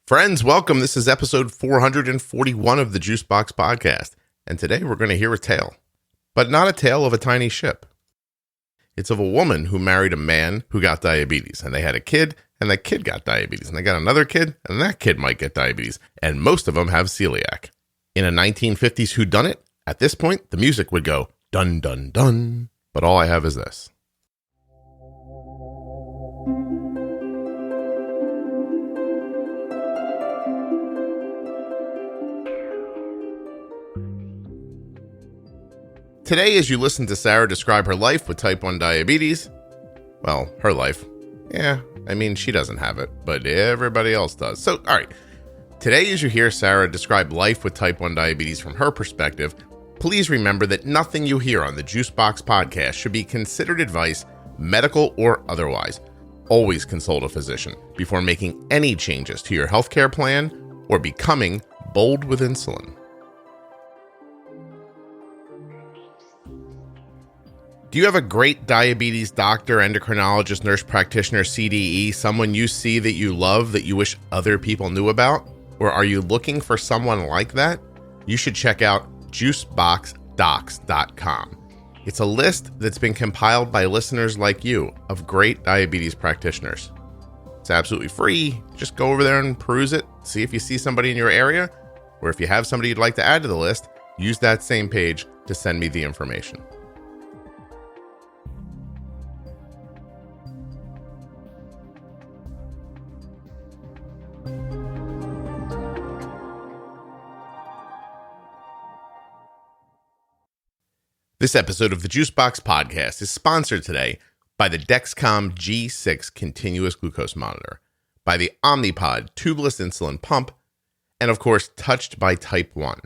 Friends, welcome. This is episode 441 of the Juicebox Podcast, and today we're going to hear a tale, but not a tale of a tiny ship. It's of a woman who married a man who got diabetes, and they had a kid, and that kid got diabetes, and they got another kid, and that kid might get diabetes, and most of them have celiac. In a 1950s whodunit, at this point, the music would go, dun, dun, dun, but all I have is this. Today, as you listen to Sarah describe her life with type 1 diabetes, well, her life, she doesn't have it, but everybody else does. So, all right, today as you hear Sarah describe life with type 1 diabetes from her perspective, please remember that nothing you hear on the Juicebox Podcast should be considered advice, medical or otherwise. Always consult a physician before making any changes to your healthcare plan or becoming bold with insulin. Do you have a great diabetes doctor, endocrinologist, nurse practitioner, CDE, someone you see that you love that you wish other people knew about? Or are you looking for someone like that? You should check out juiceboxdocs.com. It's a list that's been compiled by listeners like you of great diabetes practitioners. It's absolutely free. Just go over there and peruse it, see if you see somebody in your area, or if you have somebody you'd like to add to the list, use that same page to send me the information. This episode of the Juicebox Podcast is sponsored today by the Dexcom G6 continuous glucose monitor, by the Omnipod tubeless insulin pump, and of course, Touched by Type 1.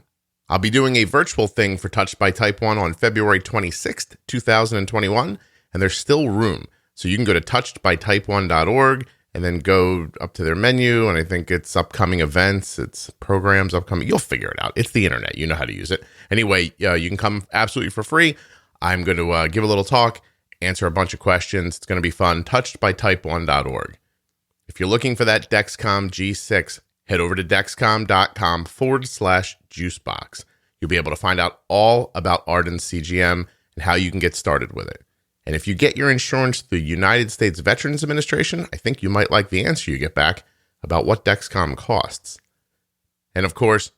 I'll be doing a virtual thing for Touched by Type 1 on February 26th, 2021, and there's still room. So you can go to touchedbytype1.org and then go up to their menu, and I think it's upcoming events, it's programs upcoming. You'll figure it out. It's the internet. You know how to use it. Anyway, you can come absolutely for free. I'm going to give a little talk, answer a bunch of questions. It's going to be fun. Touchedbytype1.org. If you're looking for that Dexcom G6, head over to dexcom.com/juicebox. You'll be able to find out all about Arden CGM and how you can get started with it. And if you get your insurance through the United States Veterans Administration, I think you might like the answer you get back about what Dexcom costs. And of course,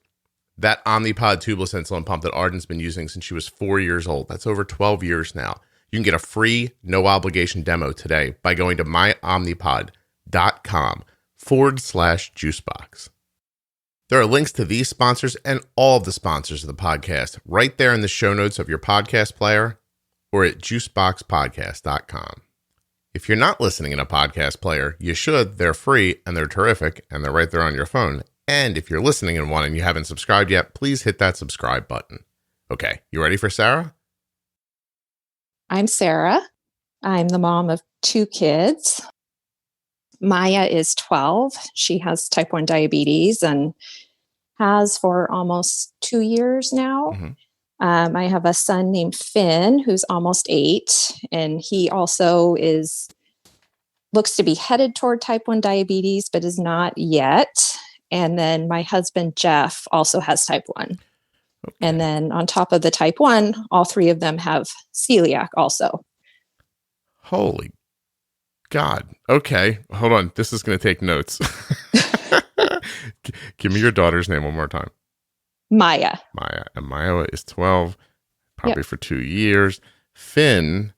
that Omnipod tubeless insulin pump that Arden's been using since she was 4 years old. That's over 12 years now. You can get a free, no-obligation demo today by going to myomnipod.com/juicebox. There are links to these sponsors and all of the sponsors of the podcast right there in the show notes of your podcast player or at juiceboxpodcast.com. If you're not listening in a podcast player, you should. They're free and they're terrific and they're right there on your phone. And if you're listening in one and you haven't subscribed yet, please hit that subscribe button. Okay, you ready for Sarah? I'm Sarah. I'm the mom of 2 kids. Maya is 12. She has type 1 diabetes and has for almost 2 years now. Mm-hmm. I have a son named Finn who's almost 8, and he also looks to be headed toward type 1 diabetes, but is not yet. And then my husband, Jeff, also has type 1. Okay. And then on top of the type 1, all 3 of them have celiac also. Holy God. Okay. Hold on. This is going to take notes. Give me your daughter's name one more time. Maya. And Maya is 12, probably for 2 years. Finn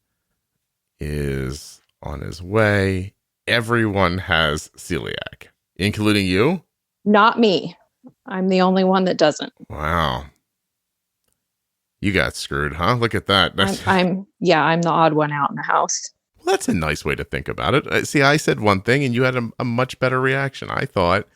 is on his way. Everyone has celiac, including you? Not me. I'm the only one that doesn't. Wow. You got screwed, huh? Look at that. I'm the odd one out in the house. Well, that's a nice way to think about it. See, I said one thing and you had a much better reaction. I thought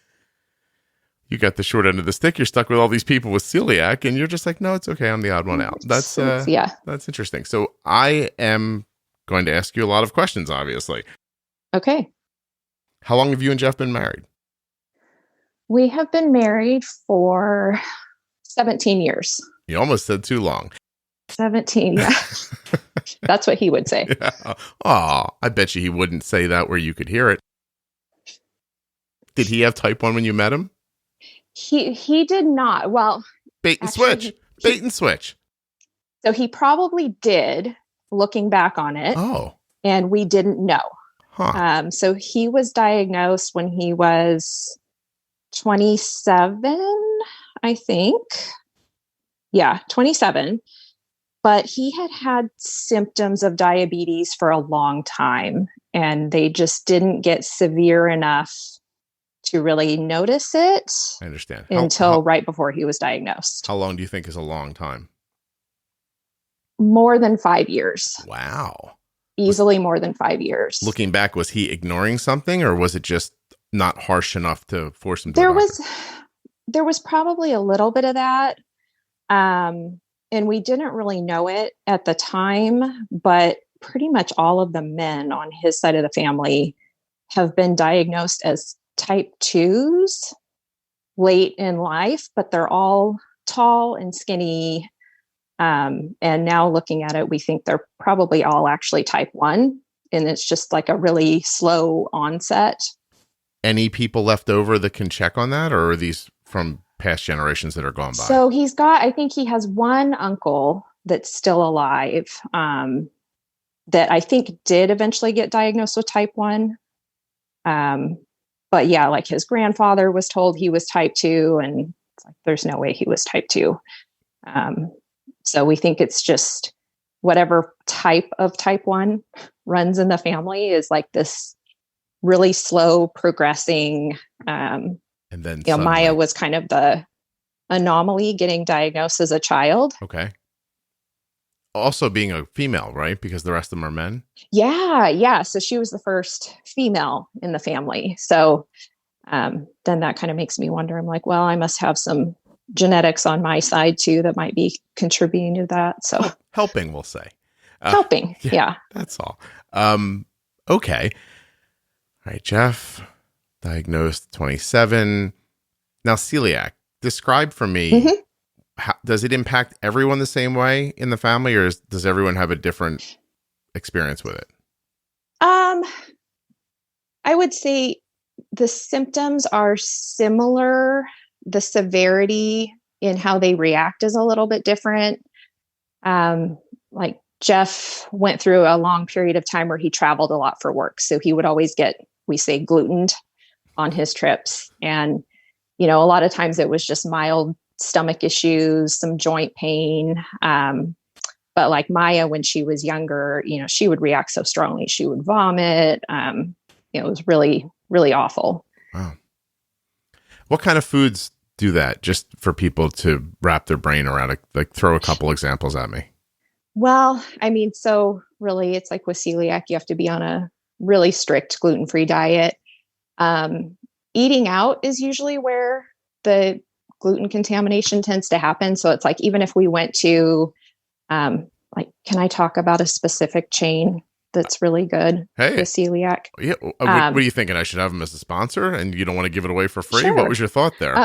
you got the short end of the stick. You're stuck with all these people with celiac and you're just like, no, it's okay. I'm the odd one out. That's interesting. So I am going to ask you a lot of questions, obviously. Okay. How long have you and Jeff been married? We have been married for 17 years. You almost said too long. 17, yeah. That's what he would say. Yeah. Oh, I bet you he wouldn't say that where you could hear it. Did he have type 1 when you met him? He did not. Well, bait and switch. Bait and switch. So he probably did, looking back on it. Oh. And we didn't know. Huh. So he was diagnosed when he was 27, I think. Yeah, 27. But he had symptoms of diabetes for a long time, and they just didn't get severe enough to really notice it. I understand. Until right before he was diagnosed. How long do you think is a long time? More than 5 years. Wow. Easily more than 5 years. Looking back, was he ignoring something, or was it just not harsh enough to force him to There was probably a little bit of that. And we didn't really know it at the time, but pretty much all of the men on his side of the family have been diagnosed as type 2s late in life, but they're all tall and skinny. And now looking at it, we think they're probably all actually type 1, and it's just like a really slow onset. Any people left over that can check on that, or are these from past generations that are gone by? So I think he has one uncle that's still alive, that I think did eventually get diagnosed with type 1. But yeah, like his grandfather was told he was type 2, and it's like, there's no way he was type 2. So we think it's just whatever type of type 1 runs in the family is like this really slow progressing. And then Maya was kind of the anomaly getting diagnosed as a child. Okay. Also being a female, right? Because the rest of them are men. Yeah. So she was the first female in the family. So then that kind of makes me wonder. I'm like, well, I must have some genetics on my side too that might be contributing to that. So helping, we'll say. Helping. Yeah. That's all. Okay. All right, Jeff, diagnosed 27. Now, celiac, describe for me, does it impact everyone the same way in the family, or does everyone have a different experience with it? I would say the symptoms are similar. The severity in how they react is a little bit different. Like Jeff went through a long period of time where he traveled a lot for work. So he would always get, we say, glutened on his trips. And, a lot of times it was just mild stomach issues, some joint pain. But like Maya, when she was younger, she would react so strongly. She would vomit. It was really, really awful. Wow. What kind of foods do that, just for people to wrap their brain around it? Like, throw a couple examples at me. Well, so really it's like with celiac, you have to be on a really strict gluten-free diet. Eating out is usually where the gluten contamination tends to happen. So it's like, even if we went to, can I talk about a specific chain that's really good with celiac? Yeah. What are you thinking? I should have them as a sponsor, and you don't want to give it away for free? Sure. What was your thought there?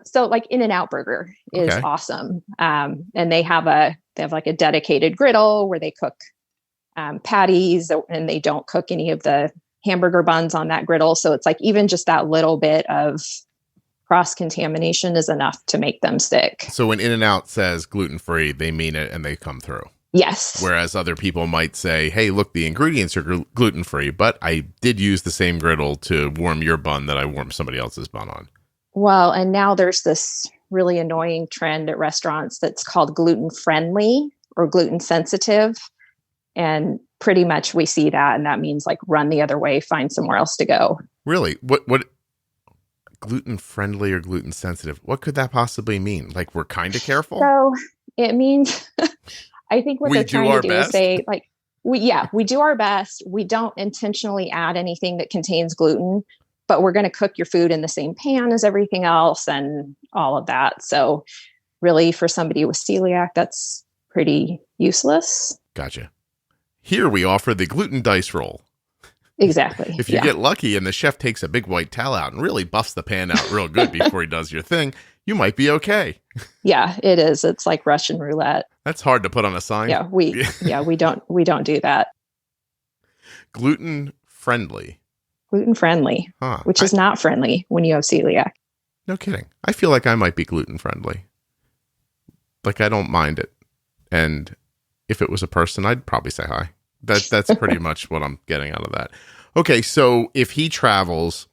So like In-N-Out Burger is awesome. And they have like a dedicated griddle where they cook patties, and they don't cook any of the hamburger buns on that griddle. So it's like, even just that little bit of cross-contamination is enough to make them sick. So when In-N-Out says gluten-free, they mean it and they come through. Yes. Whereas other people might say, hey, look, the ingredients are gluten-free, but I did use the same griddle to warm your bun that I warmed somebody else's bun on. Well, and now there's this really annoying trend at restaurants that's called gluten-friendly or gluten-sensitive. And pretty much we see that, and that means like run the other way, find somewhere else to go. Really? What gluten-friendly or gluten-sensitive? What could that possibly mean? Like, we're kind of careful? So it means, I think what they're trying to do is say, like, we do our best. We don't intentionally add anything that contains gluten, but we're going to cook your food in the same pan as everything else and all of that. So really, for somebody with celiac, that's pretty useless. Gotcha. Here we offer the gluten dice roll. Exactly. If you get lucky and the chef takes a big white towel out and really buffs the pan out real good before he does your thing, you might be okay. Yeah, it is. It's like Russian roulette. That's hard to put on a sign. Yeah, we don't do that. Gluten friendly. gluten friendly, which is not friendly when you have celiac. No kidding. I feel like I might be gluten friendly. Like I don't mind it. And if it was a person, I'd probably say hi. That's pretty much what I'm getting out of that. Okay, so if he travels,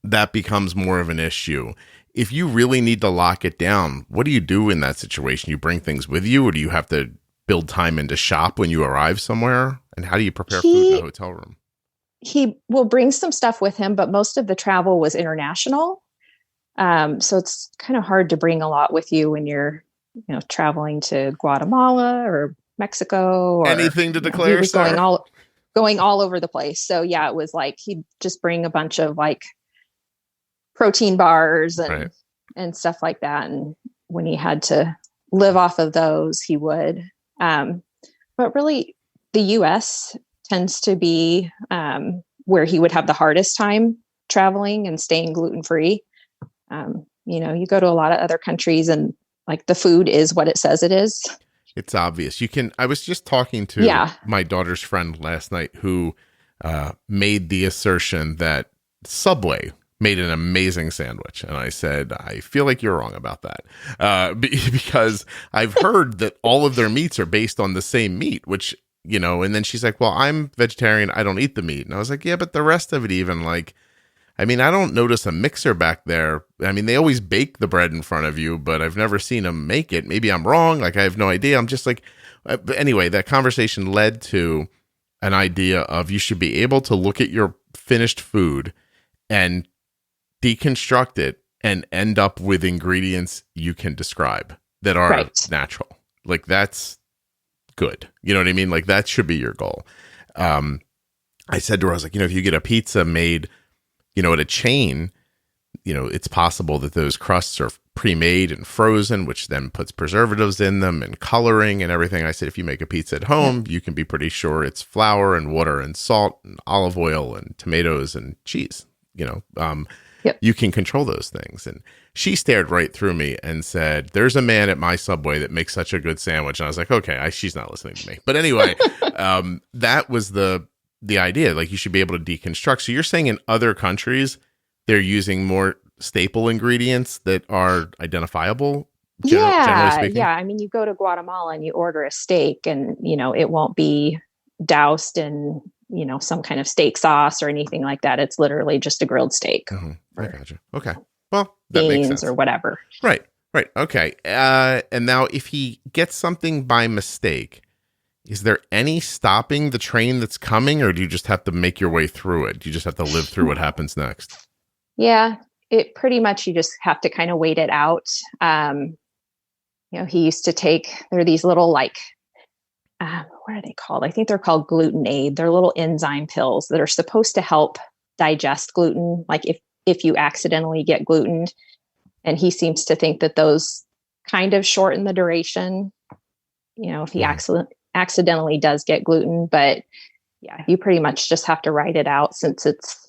that becomes more of an issue. If you really need to lock it down, what do you do in that situation? You bring things with you, or do you have to build time into shop when you arrive somewhere? And how do you prepare food in a hotel room? He will bring some stuff with him, but most of the travel was international. So it's kind of hard to bring a lot with you when you're, traveling to Guatemala or Mexico or anything to declare. He was going all over the place. So yeah, it was like he'd just bring a bunch of like protein bars and stuff like that. And when he had to live off of those, he would. But really, the U.S. tends to be where he would have the hardest time traveling and staying gluten-free. You go to a lot of other countries and like the food is what it says it is. It's obvious. I was just talking to my daughter's friend last night who made the assertion that Subway made an amazing sandwich. And I said, I feel like you're wrong about that. Because I've heard that all of their meats are based on the same meat, which, and then she's like, well, I'm vegetarian. I don't eat the meat. And I was like, yeah, but the rest of it even I don't notice a mixer back there. They always bake the bread in front of you, but I've never seen them make it. Maybe I'm wrong. I have no idea. I'm just like, but anyway, that conversation led to an idea of you should be able to look at your finished food and deconstruct it and end up with ingredients you can describe that are natural. Like that's good. You know what I mean? Like that should be your goal. I said to her, I was like, if you get a pizza made, at a chain, it's possible that those crusts are pre-made and frozen, which then puts preservatives in them and coloring and everything. I said, if you make a pizza at home, you can be pretty sure it's flour and water and salt and olive oil and tomatoes and cheese. You can control those things. And she stared right through me and said, there's a man at my Subway that makes such a good sandwich. And I was like, okay, she's not listening to me. But anyway, that was the idea. Like you should be able to deconstruct. So you're saying in other countries, they're using more staple ingredients that are identifiable? Generally speaking? Yeah. You go to Guatemala and you order a steak and, it won't be doused in, some kind of steak sauce or anything like that. It's literally just a grilled steak. Mm-hmm. I gotcha. Okay. Well, that makes sense. Or whatever. Right. Okay. And now if he gets something by mistake, is there any stopping the train that's coming, or do you just have to make your way through it? Do you just have to live through what happens next? Yeah, it pretty much, you just have to kind of wait it out. He used to take, there are these little what are they called? I think they're called gluten aid. They're little enzyme pills that are supposed to help digest gluten. Like if you accidentally get gluten, and he seems to think that those kind of shorten the duration, if he accidentally does get gluten. But yeah, you pretty much just have to write it out since it's,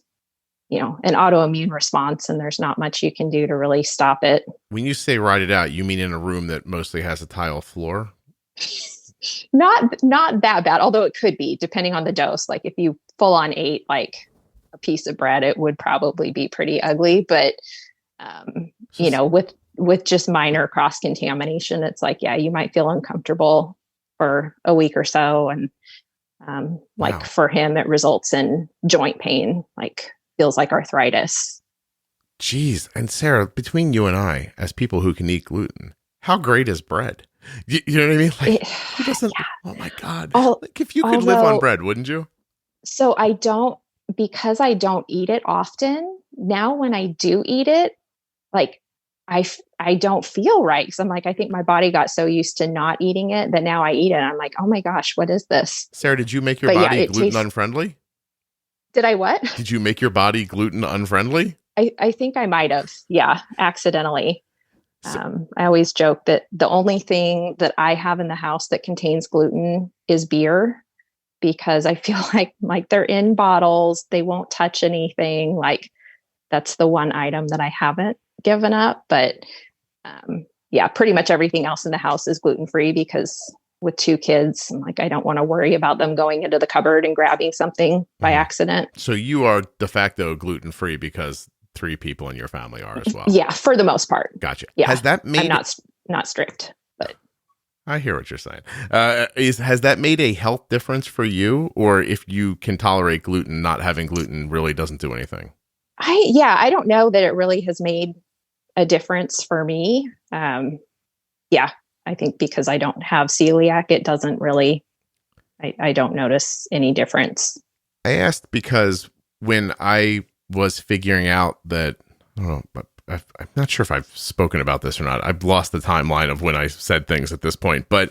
an autoimmune response and there's not much you can do to really stop it. When you say write it out, you mean in a room that mostly has a tile floor? Not that bad, although it could be depending on the dose. Like if you full on ate like a piece of bread, it would probably be pretty ugly. But, with just minor cross contamination, it's like, yeah, you might feel uncomfortable for a week or so. And for him, it results in joint pain, feels like arthritis. Jeez. And Sarah, between you and I, as people who can eat gluten, how great is bread? You know what I mean? Who doesn't? Yeah. Oh my God. If you could live on bread, wouldn't you? So because I don't eat it often, now when I do eat it, I don't feel right. Because I'm I think my body got so used to not eating it that now I eat it. And I'm like, oh my gosh, what is this? Sarah, did you make your body gluten unfriendly? Did I what? Did you make your body gluten unfriendly? I think I might have. Yeah, accidentally. I always joke that the only thing that I have in the house that contains gluten is beer, because I feel like they're in bottles. They won't touch anything. That's the one item that I haven't given up. But pretty much everything else in the house is gluten-free because with 2 kids. I'm like, I don't want to worry about them going into the cupboard and grabbing something by accident. So you are de facto gluten-free because 3 people in your family are as well. Yeah, for the most part. Gotcha. Yeah. Has that made I'm not strict, but I hear what you're saying. Has that made a health difference for you? Or if you can tolerate gluten, not having gluten really doesn't do anything? I don't know that it really has made a difference for me. I think because I don't have celiac, it doesn't really, I don't notice any difference. I asked because when I was figuring out that, I don't know, but I'm not sure if I've spoken about this or not. I've lost the timeline of when I said things at this point, but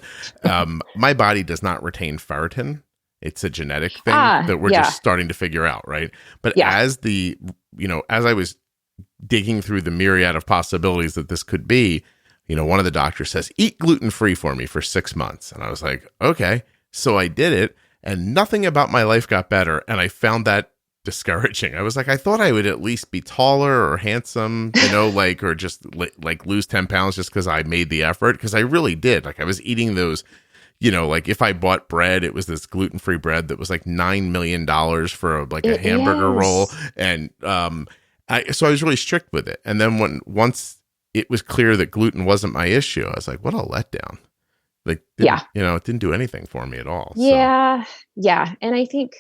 my body does not retain ferritin. It's a genetic thing that we're just starting to figure out, right? But as I was digging through the myriad of possibilities that this could be, one of the doctors says, eat gluten-free for me for 6 months. And I was like, okay. So I did it and nothing about my life got better. And I found that discouraging. I was like, I thought I would at least be taller or handsome, or just like lose 10 pounds just because I made the effort. Because I really did. Like I was eating those, if I bought bread, it was this gluten-free bread that was like $9 million for a hamburger roll. And so I was really strict with it. And then once it was clear that gluten wasn't my issue, I was like, what a letdown. It didn't do anything for me at all. Yeah. So. Yeah. And I think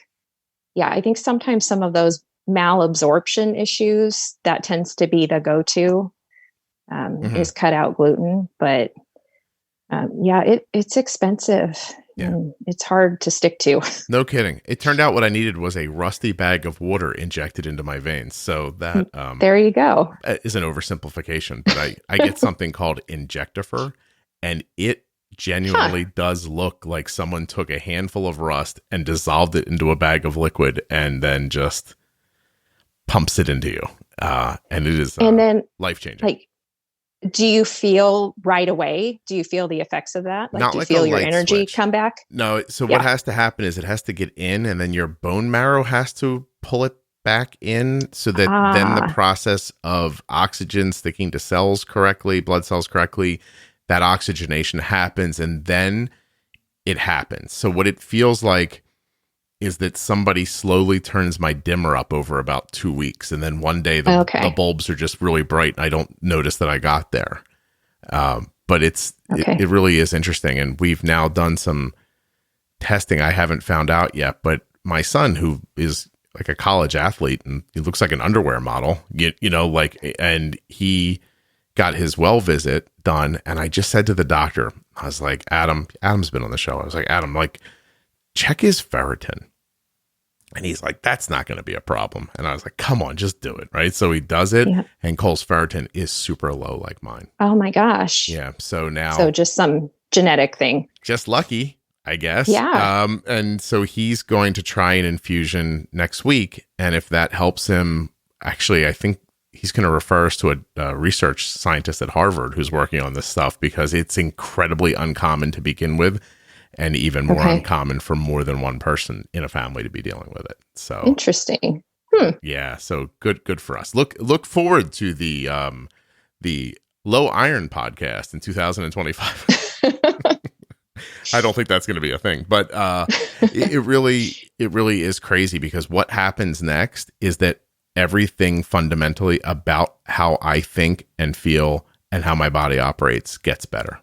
sometimes some of those malabsorption issues, that tends to be the go-to, is cut out gluten. But it's expensive. Yeah. It's hard to stick to. No kidding. It turned out what I needed was a rusty bag of water injected into my veins. So that there you go. Is an oversimplification, but I get something called Injectifer, and it genuinely does look like someone took a handful of rust and dissolved it into a bag of liquid and then just pumps it into you. And it is life-changing. Do you feel right away? Do you feel the effects of that? Do you feel your energy come back? No. So what has to happen is it has to get in, and then your bone marrow has to pull it back in, so that then the process of oxygen sticking to cells correctly, blood cells correctly, that oxygenation happens, and then it happens. So what it feels like is that somebody slowly turns my dimmer up over about 2 weeks. And then one day the bulbs are just really bright and I don't notice that I got there. But it really is interesting. And we've now done some testing. I haven't found out yet, but my son, who is like a college athlete and he looks like an underwear model, and he got his well visit done. And I just said to the doctor, I was like, Adam's been on the show. I was like, Adam, check his ferritin. And he's like, that's not going to be a problem. And I was like, come on, just do it. Right. So he does it. Yeah. And Cole's ferritin is super low, like mine. Oh my gosh. Yeah. So just some genetic thing. Just lucky, I guess. Yeah. And so he's going to try an infusion next week. And if that helps him, actually, I think he's going to refer us to a research scientist at Harvard who's working on this stuff, because it's incredibly uncommon to begin with. And even more uncommon for more than one person in a family to be dealing with it. So interesting. Yeah. So good for us. Look forward to the low iron podcast in 2025. I don't think that's going to be a thing, but it really is crazy, because what happens next is that everything fundamentally about how I think and feel and how my body operates gets better.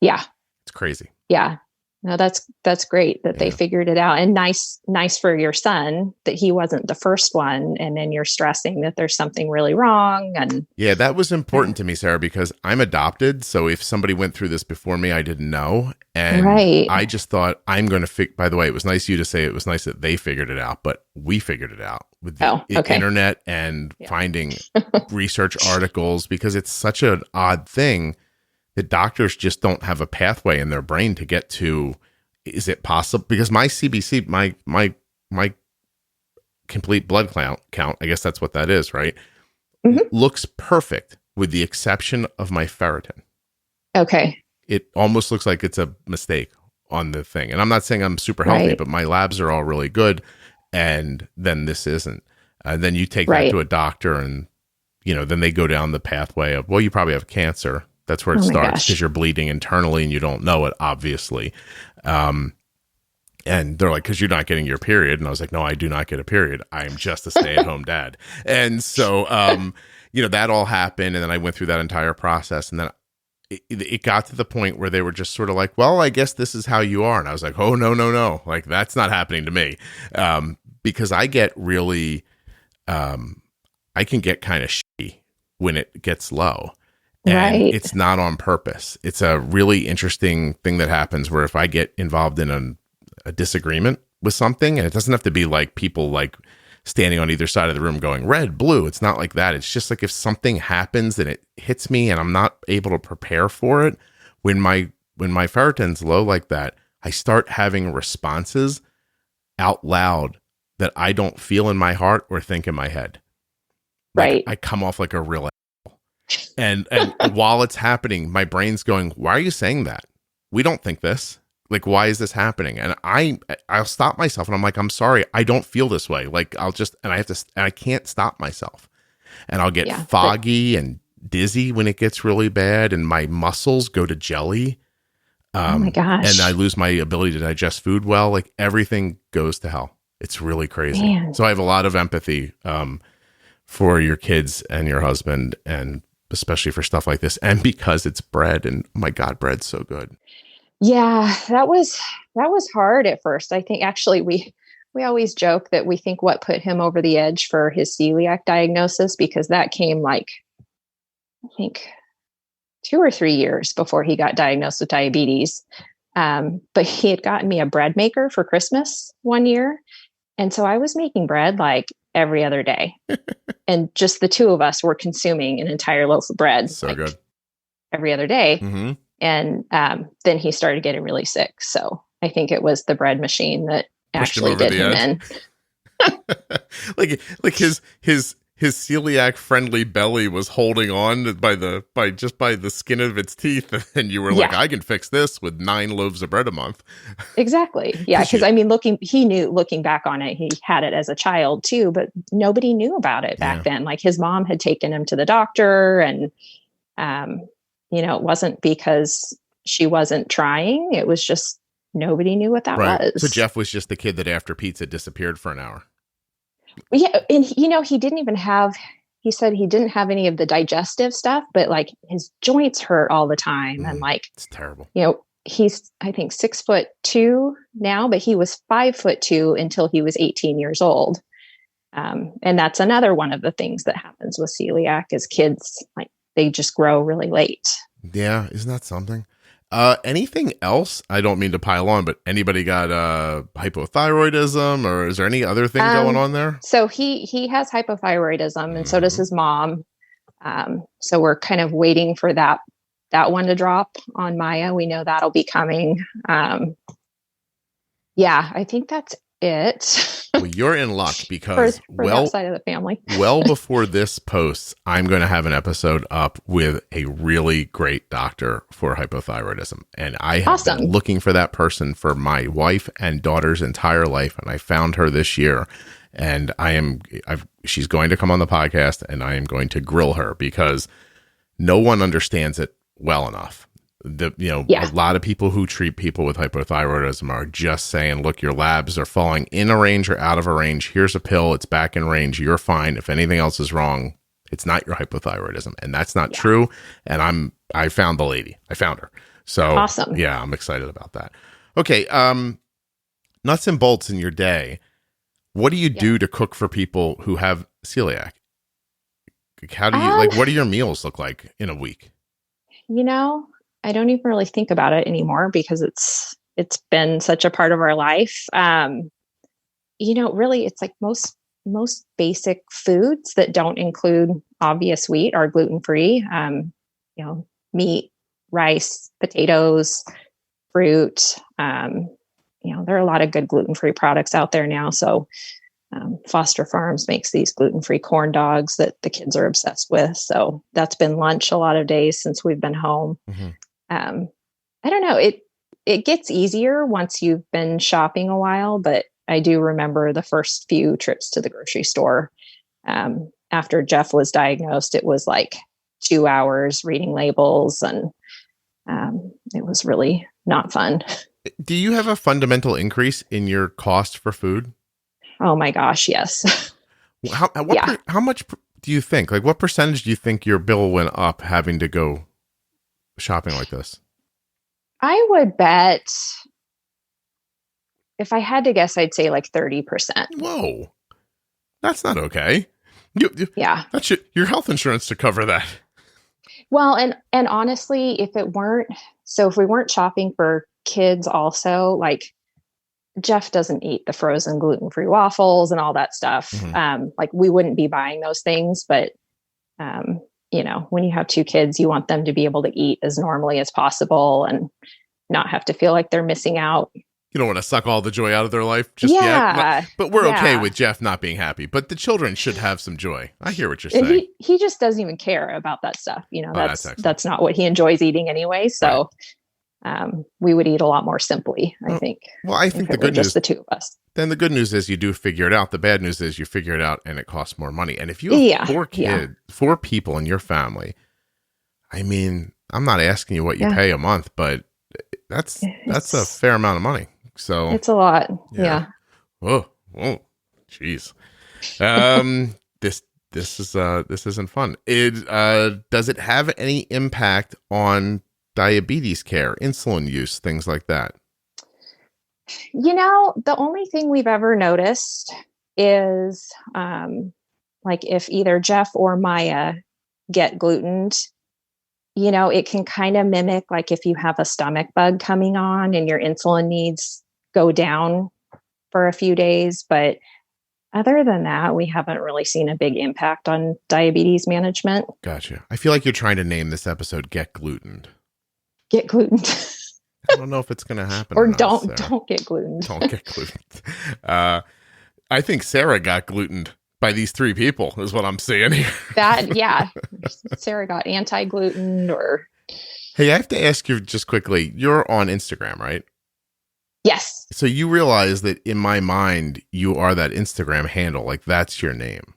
Yeah. It's crazy. Yeah. No, that's great that they figured it out, and nice for your son that he wasn't the first one, and then you're stressing that there's something really wrong. And that was important to me, Sarah, because I'm adopted. So if somebody went through this before me, I didn't know. And I just thought I'm going to by the way, it was nice of you to say it was nice that they figured it out, but we figured it out with the internet and finding research articles, because it's such an odd thing. The doctors just don't have a pathway in their brain to get to, is it possible? Because my CBC, my complete blood count, I guess that's what that is, right? Mm-hmm. Looks perfect with the exception of my ferritin. Okay. It almost looks like it's a mistake on the thing. And I'm not saying I'm super healthy, but my labs are all really good. And then this isn't. And then you take that to a doctor, and, then they go down the pathway of, well, you probably have cancer. That's where it Oh my starts, gosh. because you're bleeding internally and you don't know it, obviously. And they're like, because you're not getting your period. And I was like, no, I do not get a period. I am just a stay-at-home dad. And so, that all happened. And then I went through that entire process. And then it got to the point where they were just sort of like, well, I guess this is how you are. And I was like, oh, no. Like, that's not happening to me. Because I get really, I can get kind of shitty when it gets low. And Right. it's not on purpose. It's a really interesting thing that happens where if I get involved in a disagreement with something, and it doesn't have to be like people like standing on either side of the room going red, blue. It's not like that. It's just like if something happens and it hits me and I'm not able to prepare for it, when my ferritin's low like that, I start having responses out loud that I don't feel in my heart or think in my head. Like, Right. I come off like a real and while it's happening, my brain's going, why are you saying that? We don't think this. Like, why is this happening? And I'll stop myself and I'm like, I'm sorry, I don't feel this way. Like, I can't stop myself. And I'll get foggy and dizzy when it gets really bad, and my muscles go to jelly. Oh my gosh. And I lose my ability to digest food well. Like, everything goes to hell. It's really crazy. Man. So I have a lot of empathy for your kids and your husband, and especially for stuff like this. And because it's bread, and oh my God, bread's so good. Yeah, that was hard at first. I think actually we always joke that we think what put him over the edge for his celiac diagnosis, because that came like, I think 2 or 3 years before he got diagnosed with diabetes. But he had gotten me a bread maker for Christmas one year. And so I was making bread like every other day. And just the two of us were consuming an entire loaf of bread. So like good. every other day. Mm-hmm. And then he started getting really sick. So I think it was the bread machine that actually did him in. like his celiac friendly belly was holding on by the skin of its teeth, and you were like, I can fix this with 9 loaves of bread a month. Exactly. Yeah. Because I mean, looking back on it, he had it as a child too, but nobody knew about it back then. Like, his mom had taken him to the doctor, and it wasn't because she wasn't trying. It was just nobody knew what that was. So Jeff was just the kid that after pizza disappeared for an hour. Yeah. And, he said he didn't have any of the digestive stuff, but like his joints hurt all the time. And like, it's terrible. He's, I think 6'2" now, but he was 5'2" until he was 18 years old. And that's another one of the things that happens with celiac is kids, like, they just grow really late. Yeah. Isn't that something? Anything else? I don't mean to pile on, but anybody got hypothyroidism, or is there any other thing going on there? So he has hypothyroidism, and so does his mom. So we're kind of waiting for that one to drop on Maya. We know that'll be coming. I think that's it. Well, you're in luck, because for that side of the family. well before this posts, I'm going to have an episode up with a really great doctor for hypothyroidism. And I have been looking for that person for my wife and daughter's entire life. And I found her this year, and she's going to come on the podcast, and I am going to grill her, because no one understands it well enough. A lot of people who treat people with hypothyroidism are just saying, look, your labs are falling in a range or out of a range. Here's a pill. It's back in range. You're fine. If anything else is wrong, it's not your hypothyroidism. And that's not true. And I found the lady. I found her. So awesome. Yeah, I'm excited about that. Okay. Nuts and bolts in your day. What do you do to cook for people who have celiac? How do you what do your meals look like in a week? I don't even really think about it anymore, because it's been such a part of our life. Really, it's like most basic foods that don't include obvious wheat are gluten-free. Meat, rice, potatoes, fruit. There are a lot of good gluten-free products out there now. So Foster Farms makes these gluten-free corn dogs that the kids are obsessed with. So that's been lunch a lot of days since we've been home. Mm-hmm. I don't know. It gets easier once you've been shopping a while, but I do remember the first few trips to the grocery store. After Jeff was diagnosed, it was like 2 hours reading labels, and it was really not fun. Do you have a fundamental increase in your cost for food? Oh my gosh, yes. How much do you think? Like, what percentage do you think your bill went up having to go shopping like this? I would bet, if I had to guess, I'd say like 30%. Whoa, that's not okay. Yeah, that's your health insurance to cover that. Well, and honestly, if we weren't shopping for kids also, like Jeff doesn't eat the frozen gluten-free waffles and all that stuff. Mm-hmm. Like we wouldn't be buying those things, but when you have 2 kids, you want them to be able to eat as normally as possible and not have to feel like they're missing out. You don't want to suck all the joy out of their life just yet. But we're okay with Jeff not being happy. But the children should have some joy. I hear what you're saying. He just doesn't even care about that stuff. That's not what he enjoys eating anyway. So we would eat a lot more simply, I think. Well, I think the good news, just the 2 of us. Then the good news is you do figure it out. The bad news is you figure it out and it costs more money. And if you have 4 kids, 4 people in your family, I mean, I'm not asking you what you pay a month, but that's a fair amount of money. So it's a lot. Yeah. Oh, jeez. This isn't fun. Does it have any impact on diabetes care, insulin use, things like that? The only thing we've ever noticed is like if either Jeff or Maya get glutened, it can kind of mimic like if you have a stomach bug coming on and your insulin needs go down for a few days. But other than that, we haven't really seen a big impact on diabetes management. Gotcha. I feel like you're trying to name this episode Get Glutened. Get glutened. I don't know if it's going to happen. Or don't get glutened. Don't get glutened. I think Sarah got glutened by these 3 people is what I'm saying here. Sarah got anti-gluten or... Hey, I have to ask you just quickly, you're on Instagram, right? Yes. So you realize that in my mind, you are that Instagram handle. Like that's your name.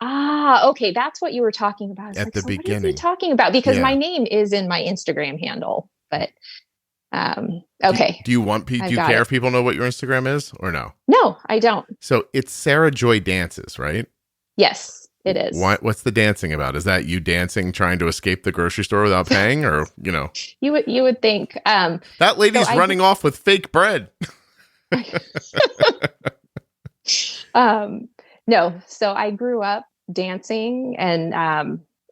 Okay. That's what you were talking about. At the beginning. What is he talking about? Because my name is in my Instagram handle, but okay. Do you care if people know what your Instagram is or no? No, I don't. So it's Sarah Joy Dances, right? Yes, it is. What's the dancing about? Is that you dancing, trying to escape the grocery store without paying, or You would think that lady's running off with fake bread. No. So I grew up dancing, and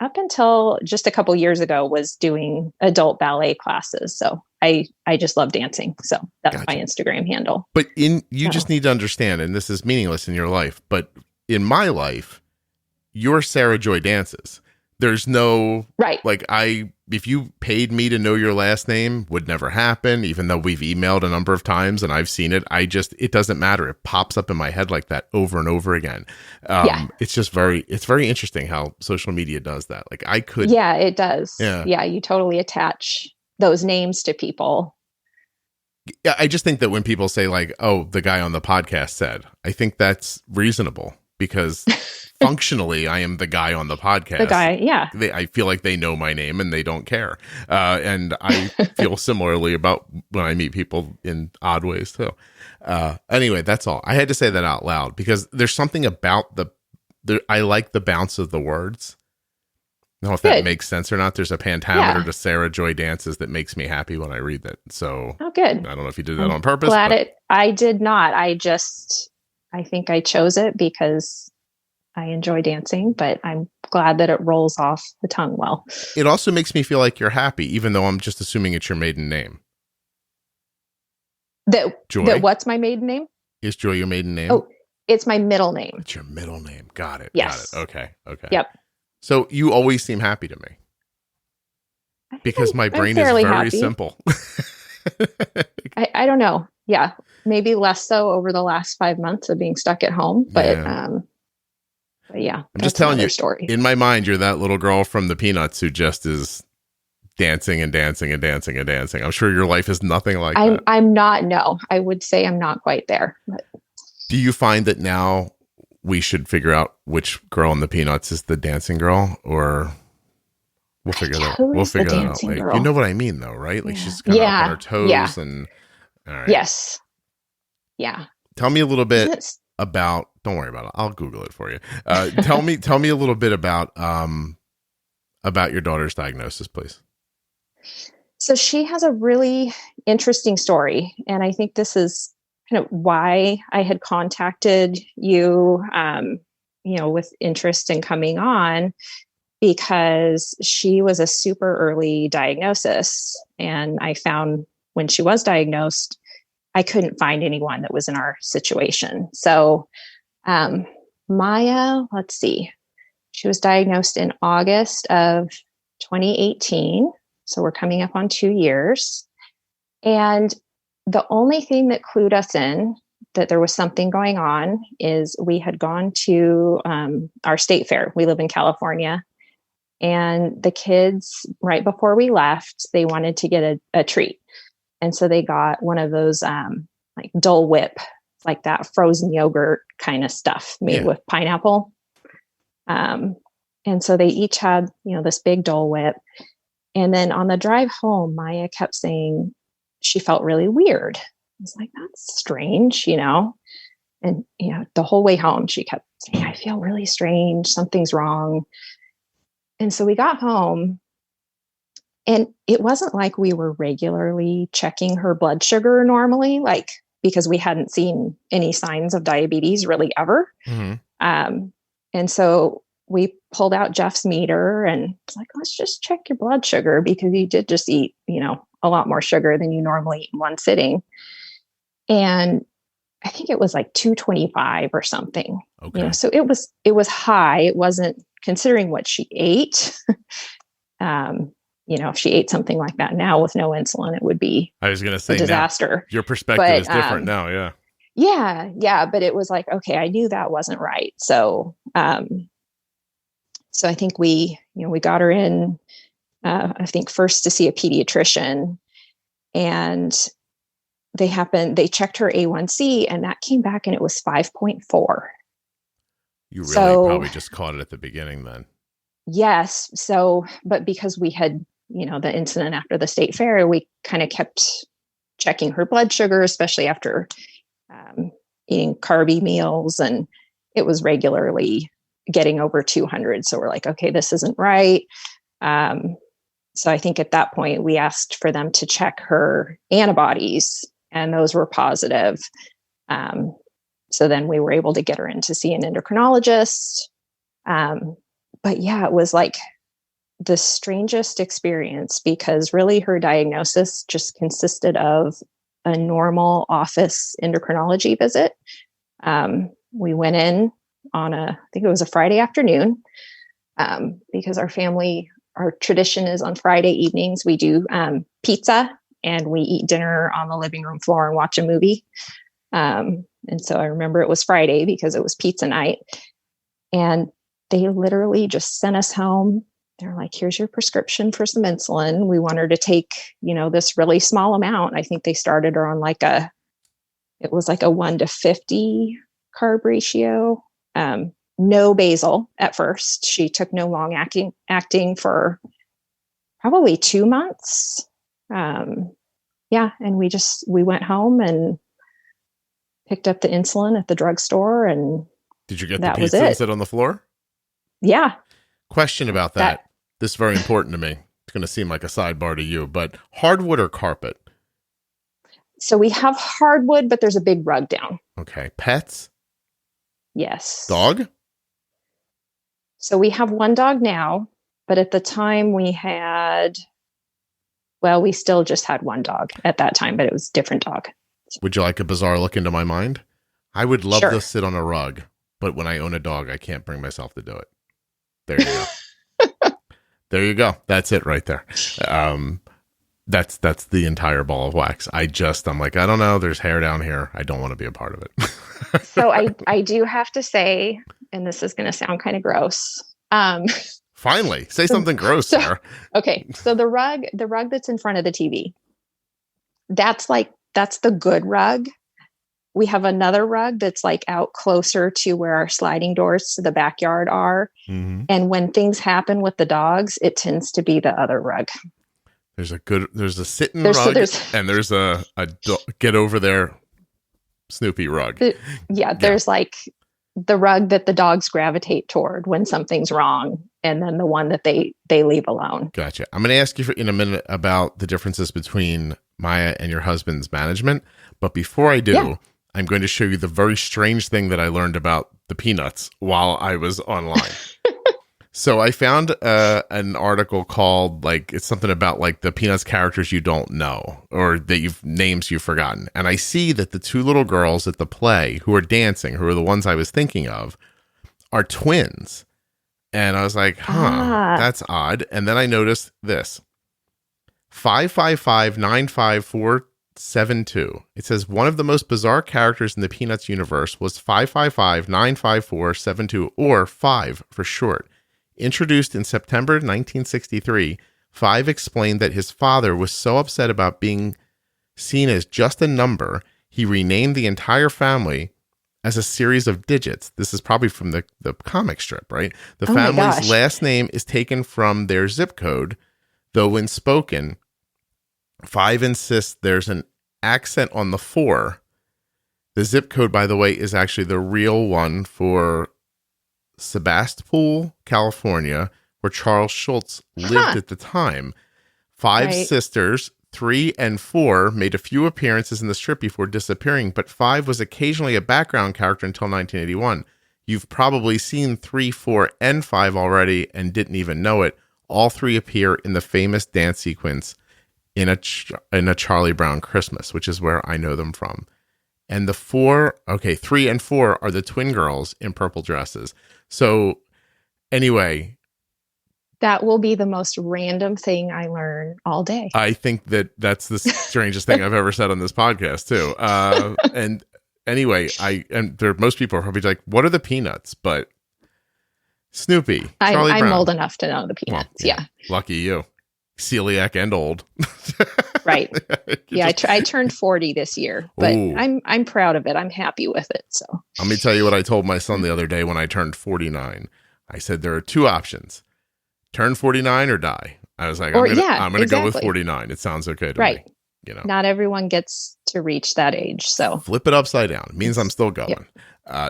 up until just a couple years ago was doing adult ballet classes. So I just love dancing. So that's my Instagram handle. But just need to understand, and this is meaningless in your life, but in my life, you're Sarah Joy Dances. There's no, like if you paid me to know your last name, would never happen, even though we've emailed a number of times and I've seen it. It doesn't matter. It pops up in my head like that over and over again. It's just it's very interesting how social media does that. Like I could. Yeah, it does. Yeah. You totally attach those names to people. Yeah. I just think that when people say like, oh, the guy on the podcast said, I think that's reasonable because functionally, I am the guy on the podcast. The guy, yeah. I feel like they know my name and they don't care. And I feel similarly about when I meet people in odd ways too. Anyway, that's all. I had to say that out loud because there's something about I like the bounce of the words. I don't know if that makes sense or not. There's a pentameter to Sarah Joy Dances that makes me happy when I read that. So, good. I don't know if you did that on purpose. I did not. I think I chose it because I enjoy dancing, but I'm glad that it rolls off the tongue well. It also makes me feel like you're happy, even though I'm just assuming it's your maiden name. Joy? What's my maiden name? Is Joy your maiden name? Oh, it's my middle name. It's your middle name. Got it. Yes. Got it. Okay. Yep. So you always seem happy to me. Because my brain is very happy. Simple. I don't know. Yeah. Maybe less so over the last 5 months of being stuck at home. But yeah. I'm just telling you, story. In my mind, you're that little girl from the Peanuts who just is dancing and dancing and dancing and dancing. I'm sure your life is nothing like that. I'm not. No, I would say I'm not quite there. But. Do you find that now we should figure out which girl in the Peanuts is the dancing girl, or We'll figure that. Who We'll is the figure that out dancing later. girl? You know what I mean, though, right? Like Yeah. she's kind of up on her toes, Yeah. and all right. Yes. Yeah. Tell me a little bit It's- about. Don't worry about it. I'll Google it for you. Tell me a little bit about your daughter's diagnosis, please. So she has a really interesting story, and I think this is kind of why I had contacted you, with interest in coming on, because she was a super early diagnosis. And I found when she was diagnosed, I couldn't find anyone that was in our situation. So Maya, let's see, she was diagnosed in August of 2018. So we're coming up on 2 years. And the only thing that clued us in that there was something going on is we had gone to our state fair. We live in California. And the kids, right before we left, they wanted to get a treat. And so they got one of those like Dole Whip, like that frozen yogurt kind of stuff made with pineapple. And so they each had, this big Dole Whip. And then on the drive home, Maya kept saying she felt really weird. I was like, that's strange, And, the whole way home, she kept saying, I feel really strange. Something's wrong. And so we got home, and it wasn't like we were regularly checking her blood sugar normally, because we hadn't seen any signs of diabetes really ever. Mm-hmm. And so we pulled out Jeff's meter and it's like, let's just check your blood sugar, because you did just eat, a lot more sugar than you normally eat in one sitting. And I think it was like 225 or something. Okay. So it was high. It wasn't, considering what she ate. If she ate something like that now with no insulin, it would be, I was going to say, a disaster. Your perspective is different now. Yeah. Yeah. But it was like, okay, I knew that wasn't right. So, so I think we got her in, I think first to see a pediatrician, and they checked her A1C, and that came back and it was 5.4. You really probably just caught it at the beginning then. Yes. So, but because we had, the incident after the state fair, we kind of kept checking her blood sugar, especially after eating carby meals, and it was regularly getting over 200. So we're like, okay, this isn't right. So I think at that point we asked for them to check her antibodies, and those were positive. So then we were able to get her in to see an endocrinologist. But yeah, it was like the strangest experience, because really her diagnosis just consisted of a normal office endocrinology visit. We went in on I think it was a Friday afternoon, because our tradition is on Friday evenings, we do pizza, and we eat dinner on the living room floor and watch a movie. And so I remember it was Friday because it was pizza night, and they literally just sent us home. They're like, here's your prescription for some insulin. We want her to take, this really small amount. I think they started her on it was like a 1:50 carb ratio. No basal at first. She took no long acting for probably 2 months. And we went home and picked up the insulin at the drugstore, and did you get the pizza and sit on the floor? Yeah. Question about that. This is very important to me. It's going to seem like a sidebar to you, but hardwood or carpet? So we have hardwood, but there's a big rug down. Okay. Pets? Yes. Dog? So we have one dog now, but at the time we still just had one dog at that time, but it was a different dog. Would you like a bizarre look into my mind? I would love to sit on a rug, but when I own a dog, I can't bring myself to do it. There you go. There you go. That's it right there. That's the entire ball of wax. I'm like, I don't know. There's hair down here. I don't want to be a part of it. So I do have to say, and this is going to sound kind of gross. Finally, say something gross, Sarah. Okay. So the rug that's in front of the TV, that's the good rug. we have another rug that's like out closer to where our sliding doors to the backyard are. Mm-hmm. And when things happen with the dogs, it tends to be the other rug. There's a sitting rug, and there's a get over there Snoopy rug. There's like the rug that the dogs gravitate toward when something's wrong, and then the one that they leave alone. Gotcha. I'm going to ask you in a minute about the differences between Maya and your husband's management. But before I do, I'm going to show you the very strange thing that I learned about the peanuts while I was online. So I found an article called, like, it's something about like the Peanuts characters you don't know, or that names you've forgotten. And I see that the two little girls at the play who are dancing, who are the ones I was thinking of, are twins. And I was like, that's odd. And then I noticed this. 555-95472. It says one of the most bizarre characters in the Peanuts universe was 555-95472, or 5 for short. Introduced in September 1963, 5 explained that his father was so upset about being seen as just a number, he renamed the entire family as a series of digits. This is probably from the comic strip, right? The family's last name is taken from their zip code, though when spoken, 5 insists there's an accent on the 4. The zip code, by the way, is actually the real one for Sebastopol, California, where Charles Schultz lived at the time. 5 sisters, 3 and 4, made a few appearances in the strip before disappearing, but 5 was occasionally a background character until 1981. You've probably seen 3, 4, and 5 already and didn't even know it. All 3 appear in the famous dance sequence in a Charlie Brown Christmas, which is where I know them from. And the 3 and 4 are the twin girls in purple dresses. So anyway, that will be the most random thing I learn all day. I think that's the strangest thing I've ever said on this podcast too. And anyway, most people are probably like, what are the Peanuts? But Snoopy, Charlie Brown. I'm old enough to know the Peanuts. Well, yeah. Lucky you. Celiac and old. Right. Yeah. I turned 40 this year, but ooh. I'm proud of it. I'm happy with it. So let me tell you what I told my son the other day when I turned 49. I said, there are 2 options: turn 49 or die. I was like, I'm going to go with 49. It sounds okay to me. You know, not everyone gets to reach that age. So flip it upside down. It means I'm still going. Yep.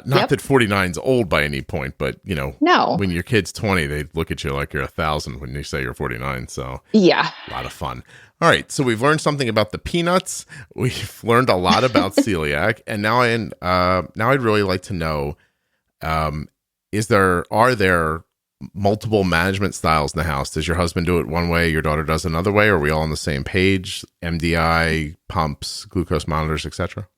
Not that 49 is old by any point, but you know, when your kid's 20, they look at you like you're 1,000 when you say you're 49. So yeah, a lot of fun. All right, so we've learned something about the Peanuts. We've learned a lot about celiac, and now I'd really like to know: are there multiple management styles in the house? Does your husband do it one way, your daughter does another way? Are we all on the same page? MDI, pumps, glucose monitors, etc.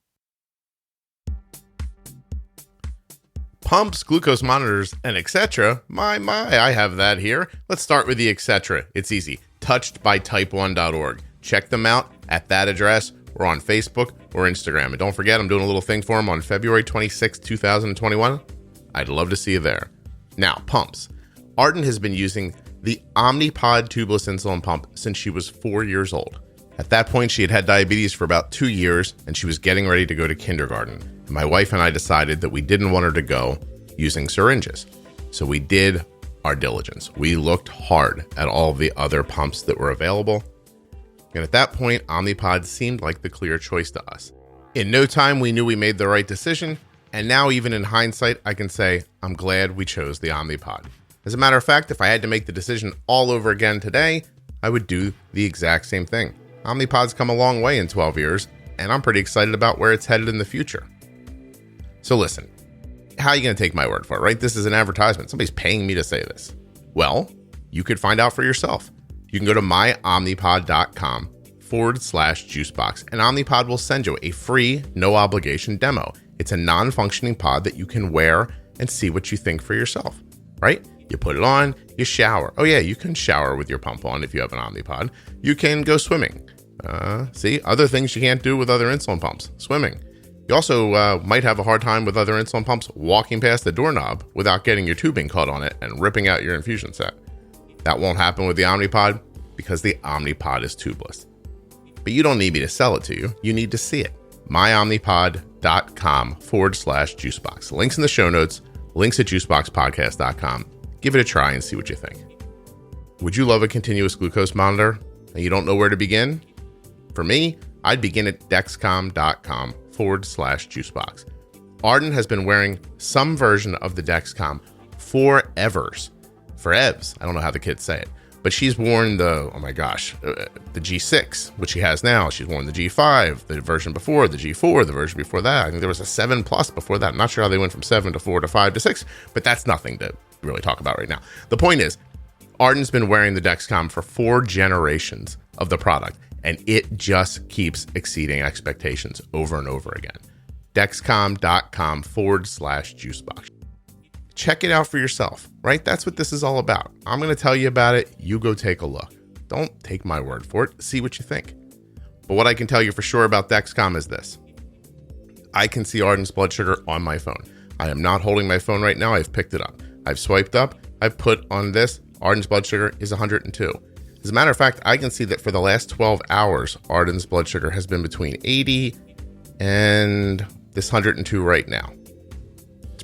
Pumps, glucose monitors, and etc. My, I have that here. Let's start with the etc. It's easy. touchedbytype1.org. Check them out at that address or on Facebook or Instagram. And don't forget, I'm doing a little thing for them on February 26, 2021. I'd love to see you there. Now, pumps. Arden has been using the Omnipod tubeless insulin pump since she was 4 years old. At that point, she had had diabetes for about 2 years, and she was getting ready to go to kindergarten. My wife and I decided that we didn't want her to go using syringes. So we did our diligence. We looked hard at all of the other pumps that were available. And at that point, Omnipod seemed like the clear choice to us. In no time, we knew we made the right decision. And now, even in hindsight, I can say I'm glad we chose the Omnipod. As a matter of fact, if I had to make the decision all over again today, I would do the exact same thing. Omnipod's come a long way in 12 years, and I'm pretty excited about where it's headed in the future. So listen, how are you going to take my word for it, right? This is an advertisement. Somebody's paying me to say this. Well, you could find out for yourself. You can go to myomnipod.com/juicebox, and Omnipod will send you a free, no obligation demo. It's a non-functioning pod that you can wear and see what you think for yourself, right? You put it on, you shower. Oh yeah, you can shower with your pump on if you have an Omnipod. You can go swimming. See, other things you can't do with other insulin pumps. Swimming. You also might have a hard time with other insulin pumps walking past the doorknob without getting your tubing caught on it and ripping out your infusion set. That won't happen with the Omnipod because the Omnipod is tubeless. But you don't need me to sell it to you. You need to see it. myomnipod.com/juicebox. Links in the show notes, links at juiceboxpodcast.com. Give it a try and see what you think. Would you love a continuous glucose monitor and you don't know where to begin? For me, I'd begin at dexcom.com/juicebox. Arden has been wearing some version of the Dexcom forevers. Forevs. I don't know how the kids say it. But she's worn the G6, which she has now. She's worn the G5, the version before, the G4, the version before that. I think there was a 7 Plus before that. I'm not sure how they went from 7 to 4 to 5 to 6, but that's nothing to really talk about right now. The point is, Arden's been wearing the Dexcom for 4 generations of the product, and it just keeps exceeding expectations over and over again. Dexcom.com/juicebox. Check it out for yourself, right? That's what this is all about. I'm going to tell you about it. You go take a look. Don't take my word for it. See what you think. But what I can tell you for sure about Dexcom is this. I can see Arden's blood sugar on my phone. I am not holding my phone right now. I've picked it up. I've swiped up. I've put on this. Arden's blood sugar is 102. As a matter of fact, I can see that for the last 12 hours, Arden's blood sugar has been between 80 and this 102 right now.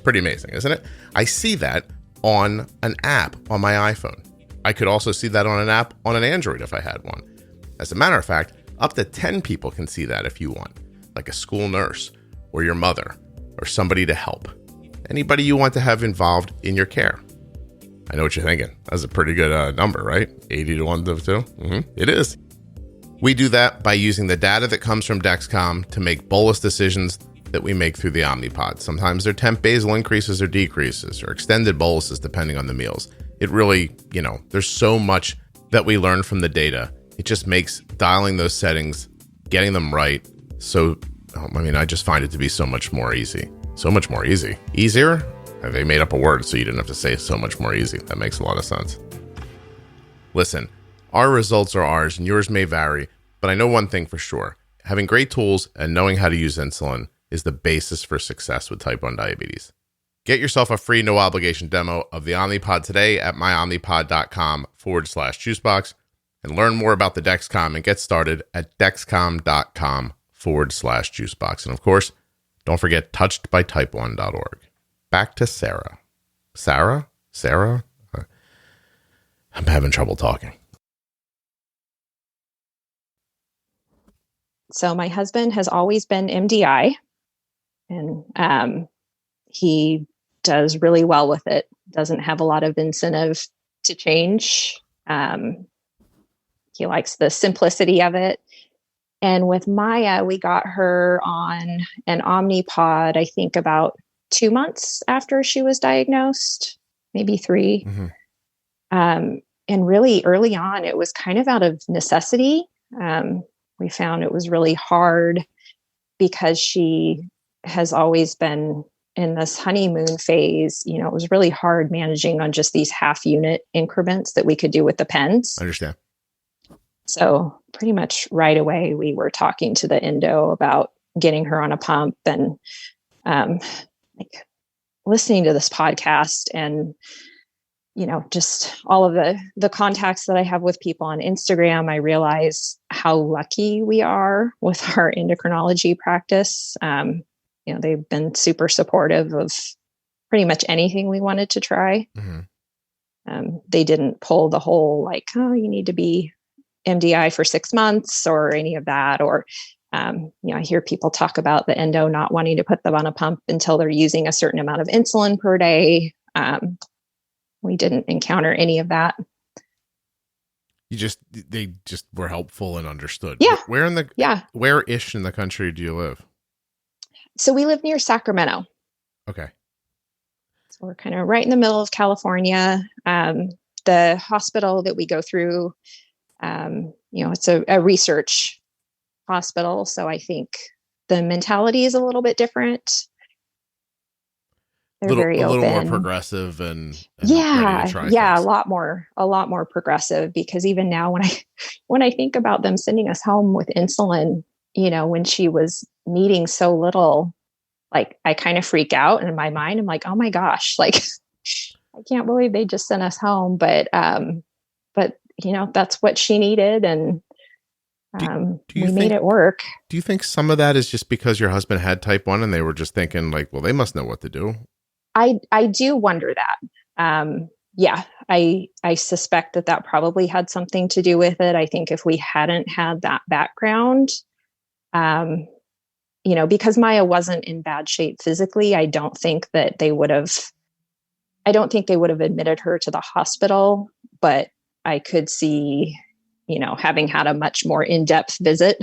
Pretty amazing, isn't it? I see that on an app on my iPhone. I could also see that on an app on an Android if I had one. As a matter of fact, up to 10 people can see that if you want, like a school nurse or your mother or somebody to help. Anybody you want to have involved in your care. I know what you're thinking. That's a pretty good number, right? 80 to 1 to 2? It is. We do that by using the data that comes from Dexcom to make bolus decisions that we make through the Omnipod. Sometimes they're temp basal increases or decreases or extended boluses depending on the meals. It really, there's so much that we learn from the data. It just makes dialing those settings, getting them right. I just find it to be so much more easy. So much more easy. Easier? They made up a word so you didn't have to say so much more easy. That makes a lot of sense. Listen, our results are ours and yours may vary, but I know one thing for sure. Having great tools and knowing how to use insulin is the basis for success with type 1 diabetes. Get yourself a free no obligation demo of the Omnipod today at myomnipod.com/juicebox and learn more about the Dexcom and get started at dexcom.com/juicebox. And of course, don't forget touchedbytype1.org. Back to Sarah. Sarah? I'm having trouble talking. So my husband has always been MDI. And he does really well with it. Doesn't have a lot of incentive to change. He likes the simplicity of it. And with Maya, we got her on an Omnipod, I think about 2 months after she was diagnosed, maybe 3. And really early on, it was kind of out of necessity. We found it was really hard because she has always been in this honeymoon phase. It was really hard managing on just these half unit increments that we could do with the pens. I understand. So pretty much right away, we were talking to the endo about getting her on a pump and listening to this podcast and, just all of the contacts that I have with people on Instagram. I realize how lucky we are with our endocrinology practice. They've been super supportive of pretty much anything we wanted to try. They didn't pull the whole you need to be MDI for 6 months or any of that. Or, I hear people talk about the endo not wanting to put them on a pump until they're using a certain amount of insulin per day. We didn't encounter any of that. They just were helpful and understood. Yeah. Where-ish in the country do you live? So we live near Sacramento. Okay. So we're kind of right in the middle of California. The hospital that we go through, it's a research hospital. So I think the mentality is a little bit different. They're very open. A little more progressive and yeah, ready to try things. A lot more progressive, because even now when I think about them sending us home with insulin, when she was needing so little, I kind of freak out, and in my mind, I'm like, oh my gosh, I can't believe they just sent us home. But that's what she needed. And We made it work. Do you think some of that is just because your husband had type 1 and they were just thinking like, well, they must know what to do? I do wonder that. Yeah, I suspect that probably had something to do with it. I think if we hadn't had that background, because Maya wasn't in bad shape physically, I don't think they would have admitted her to the hospital, but I could see, having had a much more in-depth visit.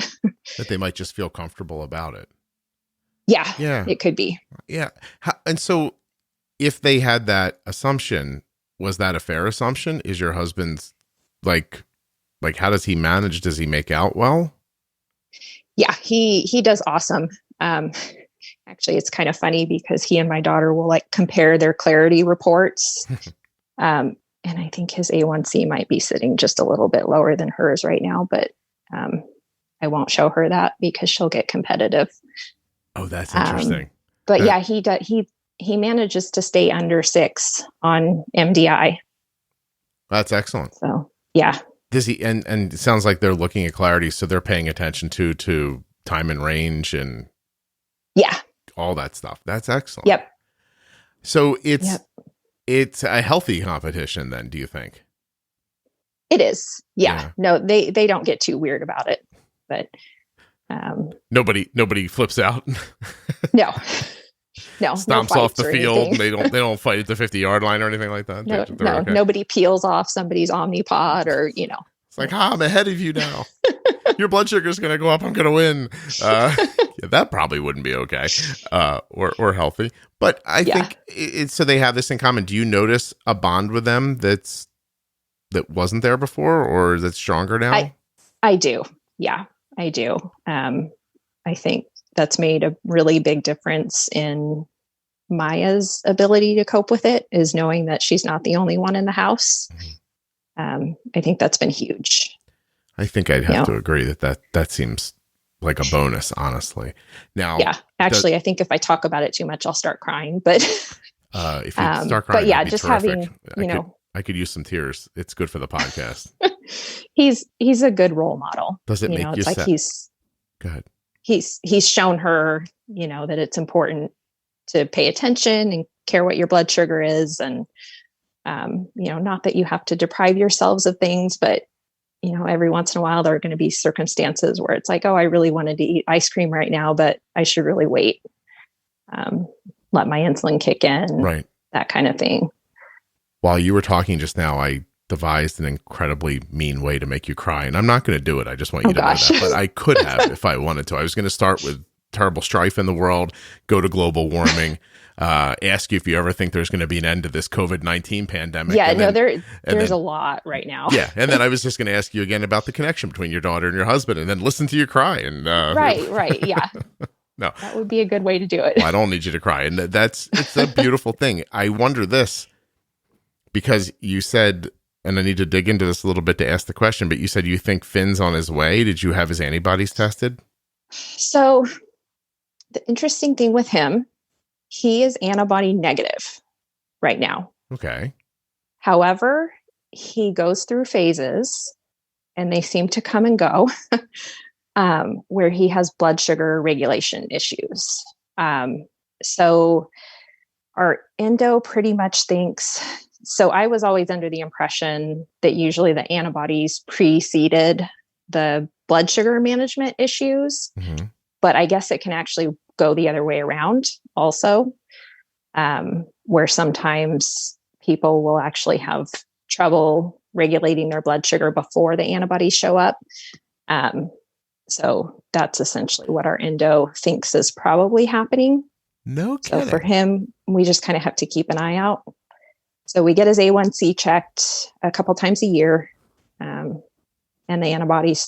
That they might just feel comfortable about it. Yeah, it could be. Yeah. And so if they had that assumption, was that a fair assumption? Is your husband's like, how does he manage? Does he make out well? Yeah, he does awesome. Actually, it's kind of funny because he and my daughter will compare their clarity reports. And I think his A1C might be sitting just a little bit lower than hers right now, but I won't show her that because she'll get competitive. Oh, that's interesting. But yeah, he manages to stay under 6 on MDI. That's excellent. So yeah. Does he, and it sounds like they're looking at clarity, so they're paying attention to time and range and all that stuff. That's excellent. Yep. So it's a healthy competition then, do you think? It is. Yeah. No, they don't get too weird about it, but nobody flips out. No. Stomps off the field. They don't fight at the 50-yard line or anything like that. No, okay. Nobody peels off somebody's Omnipod or, It's like, I'm ahead of you now. Your blood sugar is going to go up. I'm going to win. That probably wouldn't be okay or healthy. But I think so they have this in common. Do you notice a bond with them that wasn't there before or that's stronger now? I do. Yeah, I do. I think that's made a really big difference in Maya's ability to cope with it, is knowing that she's not the only one in the house. I think that's been huge. I think I'd have to agree that seems like a bonus, honestly. Now, actually, I think if I talk about it too much, I'll start crying. But if you start crying, but yeah, just terrific. having I could use some tears. It's good for the podcast. He's a good role model. Does it make you sad? Go ahead. He's shown her, that it's important to pay attention and care what your blood sugar is. And, not that you have to deprive yourselves of things, but, every once in a while, there are going to be circumstances where it's like, oh, I really wanted to eat ice cream right now, but I should really wait. Let my insulin kick in, right? That kind of thing. While you were talking just now, I devised an incredibly mean way to make you cry, and I'm not going to do it. I just want you to know that, but I could have if I wanted to. I was going to start with terrible strife in the world, go to global warming, ask you if you ever think there's going to be an end to this COVID-19 pandemic. Yeah, there's a lot right now. Yeah, and then I was just going to ask you again about the connection between your daughter and your husband, and then listen to you cry. And right, yeah. No, that would be a good way to do it. Well, I don't need you to cry, and it's a beautiful thing. I wonder this because you said. And I need to dig into this a little bit to ask the question, but you said you think Finn's on his way. Did you have his antibodies tested? So the interesting thing with him, he is antibody negative right now. Okay. However, he goes through phases and they seem to come and go where he has blood sugar regulation issues. So our endo pretty much thinks... So I was always under the impression that usually the antibodies preceded the blood sugar management issues, but I guess it can actually go the other way around also, where sometimes people will actually have trouble regulating their blood sugar before the antibodies show up. So that's essentially what our endo thinks is probably happening. No kidding. So for him, we just kind of have to keep an eye out. So we get his A1C checked a couple times a year, and the antibodies.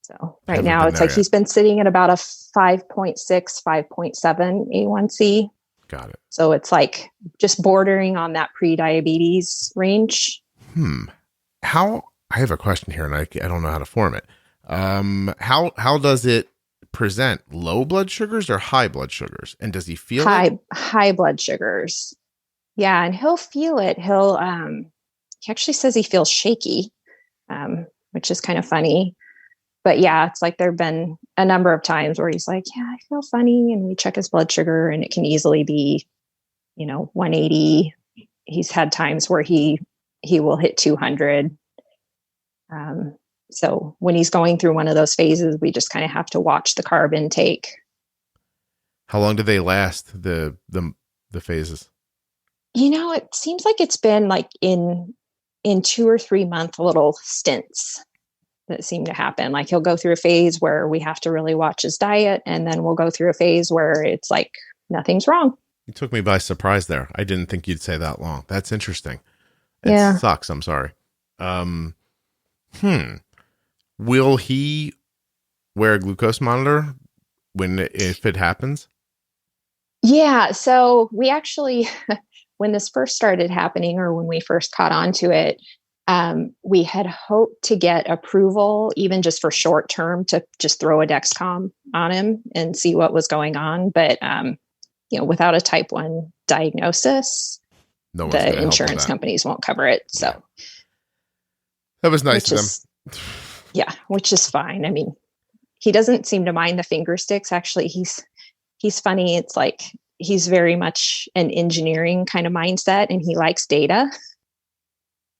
So right now it's like he's been sitting at about a 5.6, 5.7 A1C. Got it. So it's like just bordering on that pre-diabetes range. I have a question here and I don't know how to form it. How does it present? Low blood sugars or high blood sugars? And does he feel it? High blood sugars. Yeah. And he'll feel it. He actually says he feels shaky, which is kind of funny. But yeah, it's like there've been a number of times where he's like, yeah, I feel funny. And we check his blood sugar and it can easily be, 180. He's had times where he will hit 200. So when he's going through one of those phases, we just kind of have to watch the carb intake. How long do they last, the phases? It seems like it's been like in 2 or 3 month little stints that seem to happen. Like he'll go through a phase where we have to really watch his diet, and then we'll go through a phase where it's like nothing's wrong. You took me by surprise there. I didn't think you'd say that long. That's interesting. Yeah. It sucks. I'm sorry. Will he wear a glucose monitor if it happens? Yeah. So we actually, when this first started happening, or when we first caught on to it, we had hoped to get approval, even just for short term, to just throw a Dexcom on him and see what was going on. But, without a type 1 diagnosis, the insurance companies won't cover it. So that was nice of them. Yeah, which is fine. I mean, he doesn't seem to mind the finger sticks. Actually, he's funny. It's like he's very much an engineering kind of mindset, and he likes data.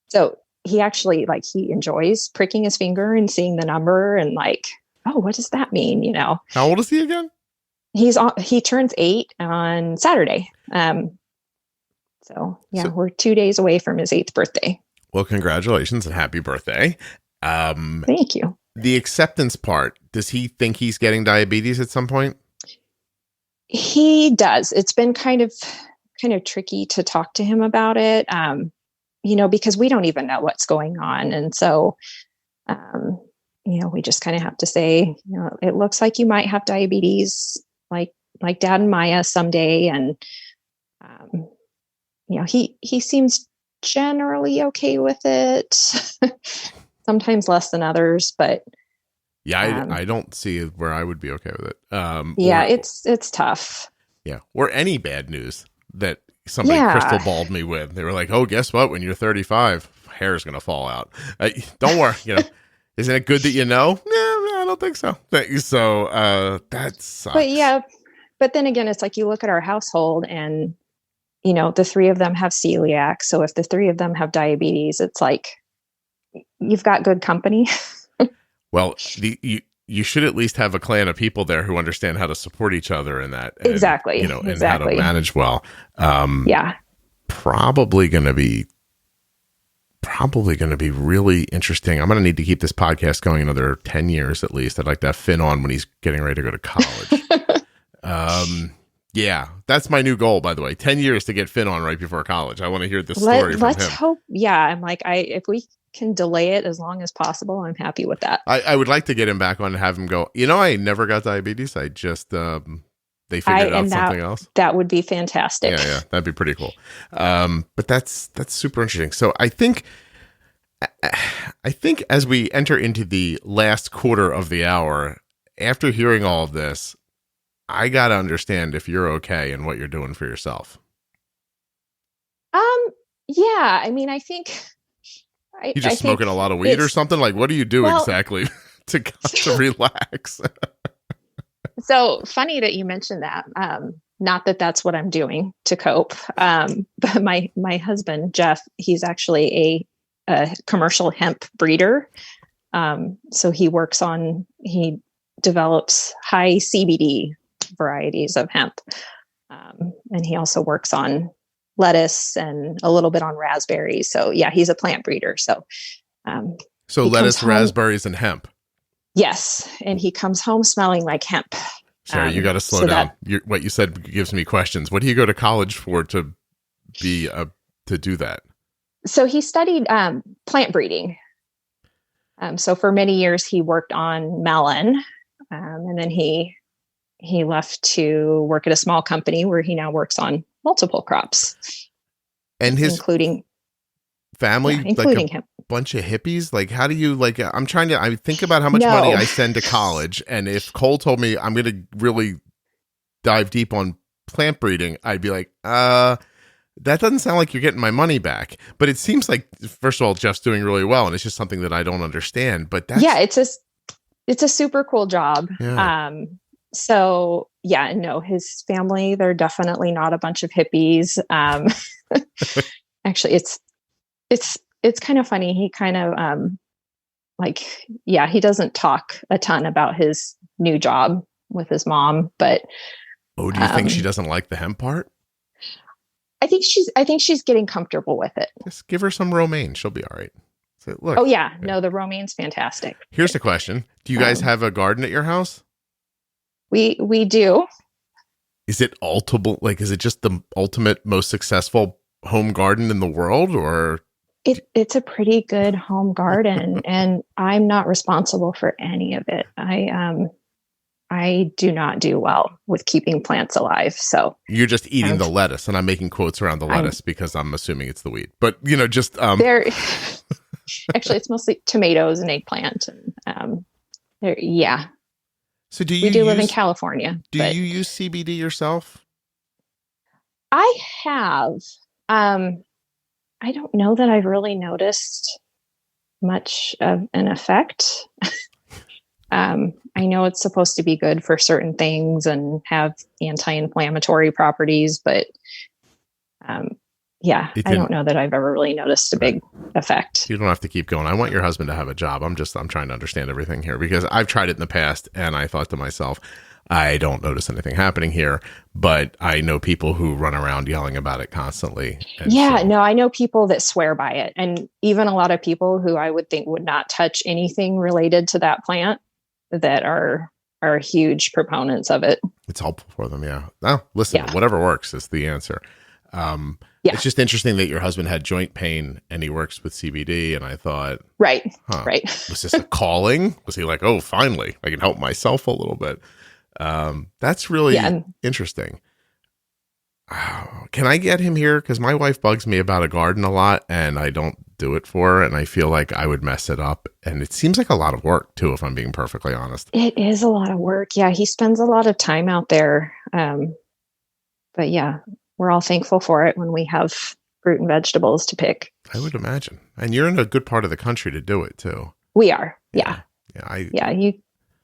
So he actually he enjoys pricking his finger and seeing the number and like, oh, what does that mean? How old is he again? He turns 8 on Saturday. So we're 2 days away from his 8th birthday. Well, congratulations and happy birthday. Thank you. The acceptance part, does he think he's getting diabetes at some point? He does. It's been kind of tricky to talk to him about it, because we don't even know what's going on. And so, we just kind of have to say, it looks like you might have diabetes, like Dad and Maya someday. And, he seems generally okay with it. Sometimes less than others, but yeah, I don't see where I would be okay with it. It's tough. Yeah. Or any bad news that somebody crystal balled me with. They were like, oh, guess what? When you're 35, hair is going to fall out. Don't worry. Isn't it good that you know? No, I don't think so. So that sucks. But then again, it's like you look at our household and, the 3 of them have celiac. So if the 3 of them have diabetes, it's like, you've got good company. Well, you should at least have a clan of people there who understand how to support each other in that. And, exactly. And how to manage well. Yeah. Probably going to be really interesting. I'm going to need to keep this podcast going another 10 years at least. I'd like to have Finn on when he's getting ready to go to college. Yeah, that's my new goal, by the way. 10 years to get Finn on right before college. I want to hear this story from him. Let's hope. Yeah, I'm like, if we can delay it as long as possible, I'm happy with that. I would like to get him back on and have him go, I never got diabetes. I just, they figured out something else. That would be fantastic. Yeah, that'd be pretty cool. But that's super interesting. So I think as we enter into the last quarter of the hour, after hearing all of this, I got to understand if you're okay and what you're doing for yourself. Yeah, I mean, I think you just smoking a lot of weed or something? Like, what do you do exactly to relax? So funny that you mentioned that. Not that that's what I'm doing to cope. But my husband, Jeff, he's actually a commercial hemp breeder. So he develops high CBD varieties of hemp. And he also works on lettuce and a little bit on raspberries. So yeah, he's a plant breeder. So lettuce, raspberries, and hemp. Yes. And he comes home smelling like hemp. Sorry, you got to slow down. What you said gives me questions. What do you go to college for to do that? So he studied plant breeding. So for many years he worked on melon, and then he left to work at a small company where he now works on multiple crops, and including family, including him. Bunch of hippies. Like, how do you I think about how much money I send to college, and if Cole told me I'm going to really dive deep on plant breeding, I'd be like, That doesn't sound like you're getting my money back. But it seems like, first of all, Jeff's doing really well, and it's just something that I don't understand. But that's... Yeah, it's a super cool job. Yeah. So yeah, no, his family, they're definitely not a bunch of hippies. Actually, it's kind of funny. He kind of he doesn't talk a ton about his new job with his mom, but do you think she doesn't like the hemp part? I think she's getting comfortable with it. Just give her some romaine. She'll be all right. So, look. Oh yeah. No, the romaine's fantastic. Here's the question. Do you guys have a garden at your house? We do. Is it is it just the ultimate most successful home garden in the world, or? It's a pretty good home garden, and I'm not responsible for any of it. I do not do well with keeping plants alive. So you're just eating the lettuce, and I'm making quotes around the lettuce because I'm assuming it's the weed. But just there. Actually, it's mostly tomatoes and eggplant, and yeah. So we live in California. Do you use CBD yourself? I have. I don't know that I've really noticed much of an effect. I know it's supposed to be good for certain things and have anti-inflammatory properties, but I don't know that I've ever really noticed a big effect. You don't have to keep going. I want your husband to have a job. I'm trying to understand everything here because I've tried it in the past and I thought to myself, I don't notice anything happening here, but I know people who run around yelling about it constantly. I know people that swear by it, and even a lot of people who I would think would not touch anything related to that plant that are huge proponents of it. It's helpful for them. Yeah. Oh, listen, whatever works is the answer. It's just interesting that your husband had joint pain and he works with CBD. And I thought, right. Was this a calling? Was he like, oh, finally, I can help myself a little bit. That's really interesting. Can I get him here? Because my wife bugs me about a garden a lot and I don't do it for her. And I feel like I would mess it up. And it seems like a lot of work too, if I'm being perfectly honest. It is a lot of work. Yeah. He spends a lot of time out there. But yeah, we're all thankful for it when we have fruit and vegetables to pick. I would imagine. And you're in a good part of the country to do it too. We are. Yeah. You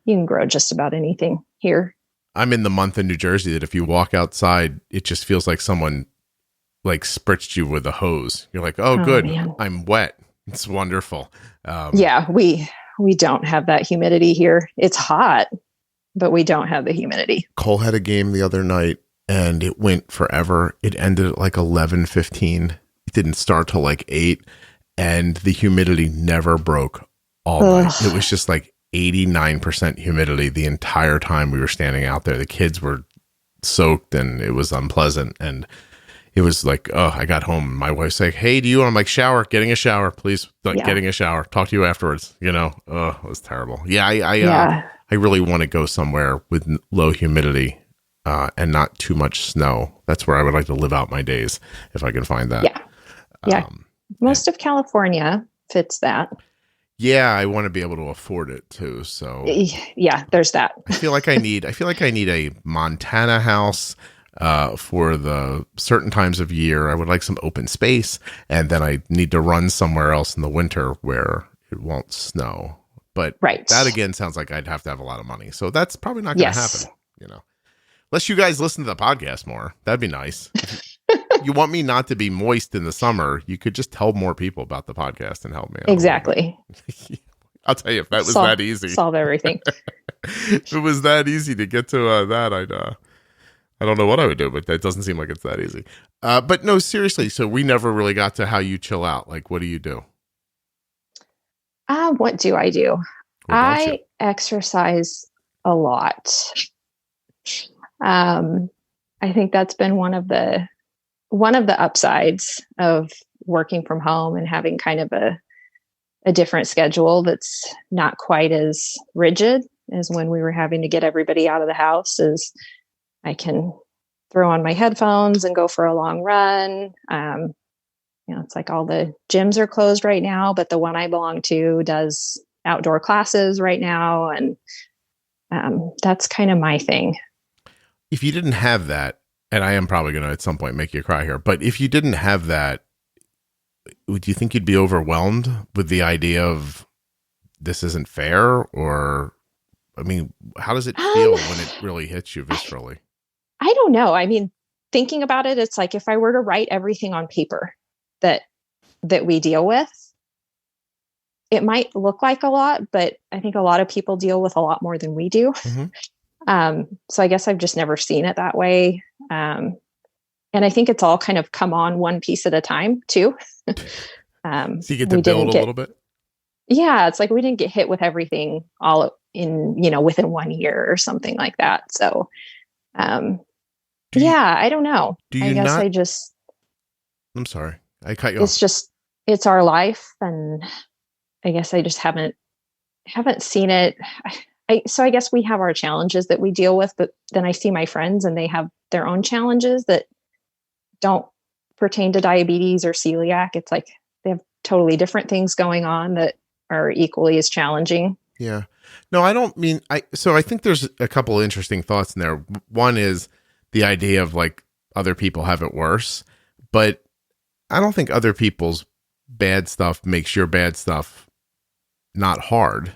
can grow just about anything here. I'm in the month in New Jersey that if you walk outside, it just feels like someone like spritzed you with a hose. You're like, oh good. Man. I'm wet. It's wonderful. We don't have that humidity here. It's hot, but we don't have the humidity. Cole had a game the other night and it went forever. It ended at like 11:15. It didn't start till like 8 and the humidity never broke all night. It was just like 89% humidity the entire time we were standing out there. The kids were soaked and it was unpleasant. And it was like, I got home. My wife's like, hey, do you want? I'm like, shower, getting a shower, please. Getting a shower. Talk to you afterwards. It was terrible. I really want to go somewhere with low humidity and not too much snow. That's where I would like to live out my days if I can find that. Yeah. Most of California fits that. Yeah, I want to be able to afford it too. So yeah, there's that. I feel like I need a Montana house for the certain times of year. I would like some open space, and then I need to run somewhere else in the winter where it won't snow. But that again sounds like I'd have to have a lot of money. So that's probably not going to happen. Unless you guys listen to the podcast more, that'd be nice. You want me not to be moist in the summer, you could just tell more people about the podcast and help me out. Exactly. I'll tell you, if that was that easy. Solve everything. If it was that easy to get to that, I don't know what I would do, but that doesn't seem like it's that easy. But no, seriously, so we never really got to how you chill out. Like, what do you do? What do I do? I exercise a lot. I think that's been one of the upsides of working from home and having kind of a different schedule that's not quite as rigid as when we were having to get everybody out of the house. Is I can throw on my headphones and go for a long run. It's like all the gyms are closed right now, but the one I belong to does outdoor classes right now. And that's kind of my thing. If you didn't have that, and I am probably going to at some point make you cry here, but if you didn't have that, would you think you'd be overwhelmed with the idea of this isn't fair? Or, I mean, how does it feel when it really hits you viscerally? I don't know. I mean, thinking about it, it's like if I were to write everything on paper that we deal with, it might look like a lot, but I think a lot of people deal with a lot more than we do. Mm-hmm. So I guess I've just never seen it that way. And I think it's all kind of come on one piece at a time too. So you get to build a little bit? Yeah. It's like we didn't get hit with everything all in, within 1 year or something like that. So, I don't know. I'm sorry. I cut you off. It's our life. And I guess I just haven't seen it. So I guess we have our challenges that we deal with, but then I see my friends and they have their own challenges that don't pertain to diabetes or celiac. It's like they have totally different things going on that are equally as challenging. Yeah. No, I don't mean, so I think there's a couple of interesting thoughts in there. One is the idea of like other people have it worse, but I don't think other people's bad stuff makes your bad stuff not hard.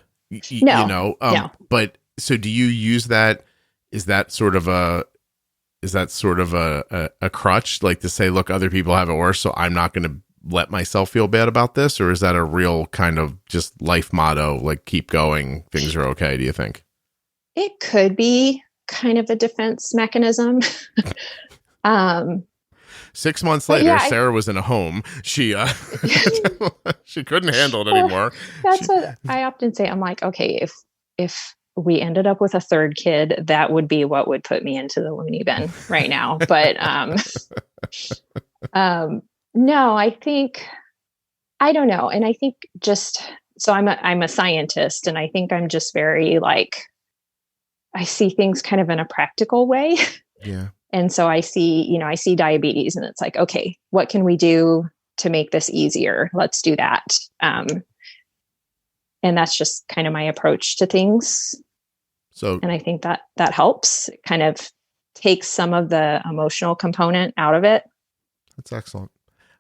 No. But so do you use that? Is that sort of a crutch, like to say, look, other people have it worse, so I'm not going to let myself feel bad about this? Or is that a real kind of just life motto, like keep going, things are okay, do you think? It could be kind of a defense mechanism. 6 months later, Sarah was in a home. She she couldn't handle it anymore. That's what I often say. I'm like, okay, if we ended up with a third kid, that would be what would put me into the loony bin right now. But no, I don't know. And I think so I'm a scientist, and I think I'm just very like, I see things kind of in a practical way. Yeah. And so I see diabetes, and it's like, okay, what can we do to make this easier? Let's do that. And that's just kind of my approach to things. And I think that helps. It kind of takes some of the emotional component out of it. That's excellent.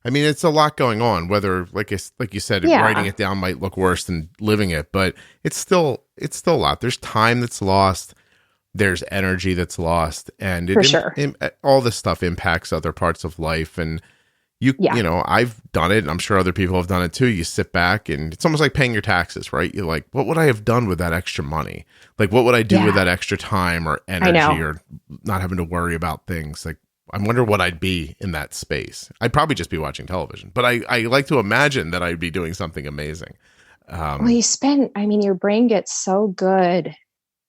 I mean, it's a lot going on, whether like you said, writing it down might look worse than living it, but it's still a lot. There's time that's lost. There's energy that's lost, and all this stuff impacts other parts of life. And I've done it, and I'm sure other people have done it too. You sit back, and it's almost like paying your taxes, right? You're like, what would I have done with that extra money? Like, what would I do with that extra time or energy, or not having to worry about things? Like, I wonder what I'd be in that space. I'd probably just be watching television, but I like to imagine that I'd be doing something amazing. Your brain gets so good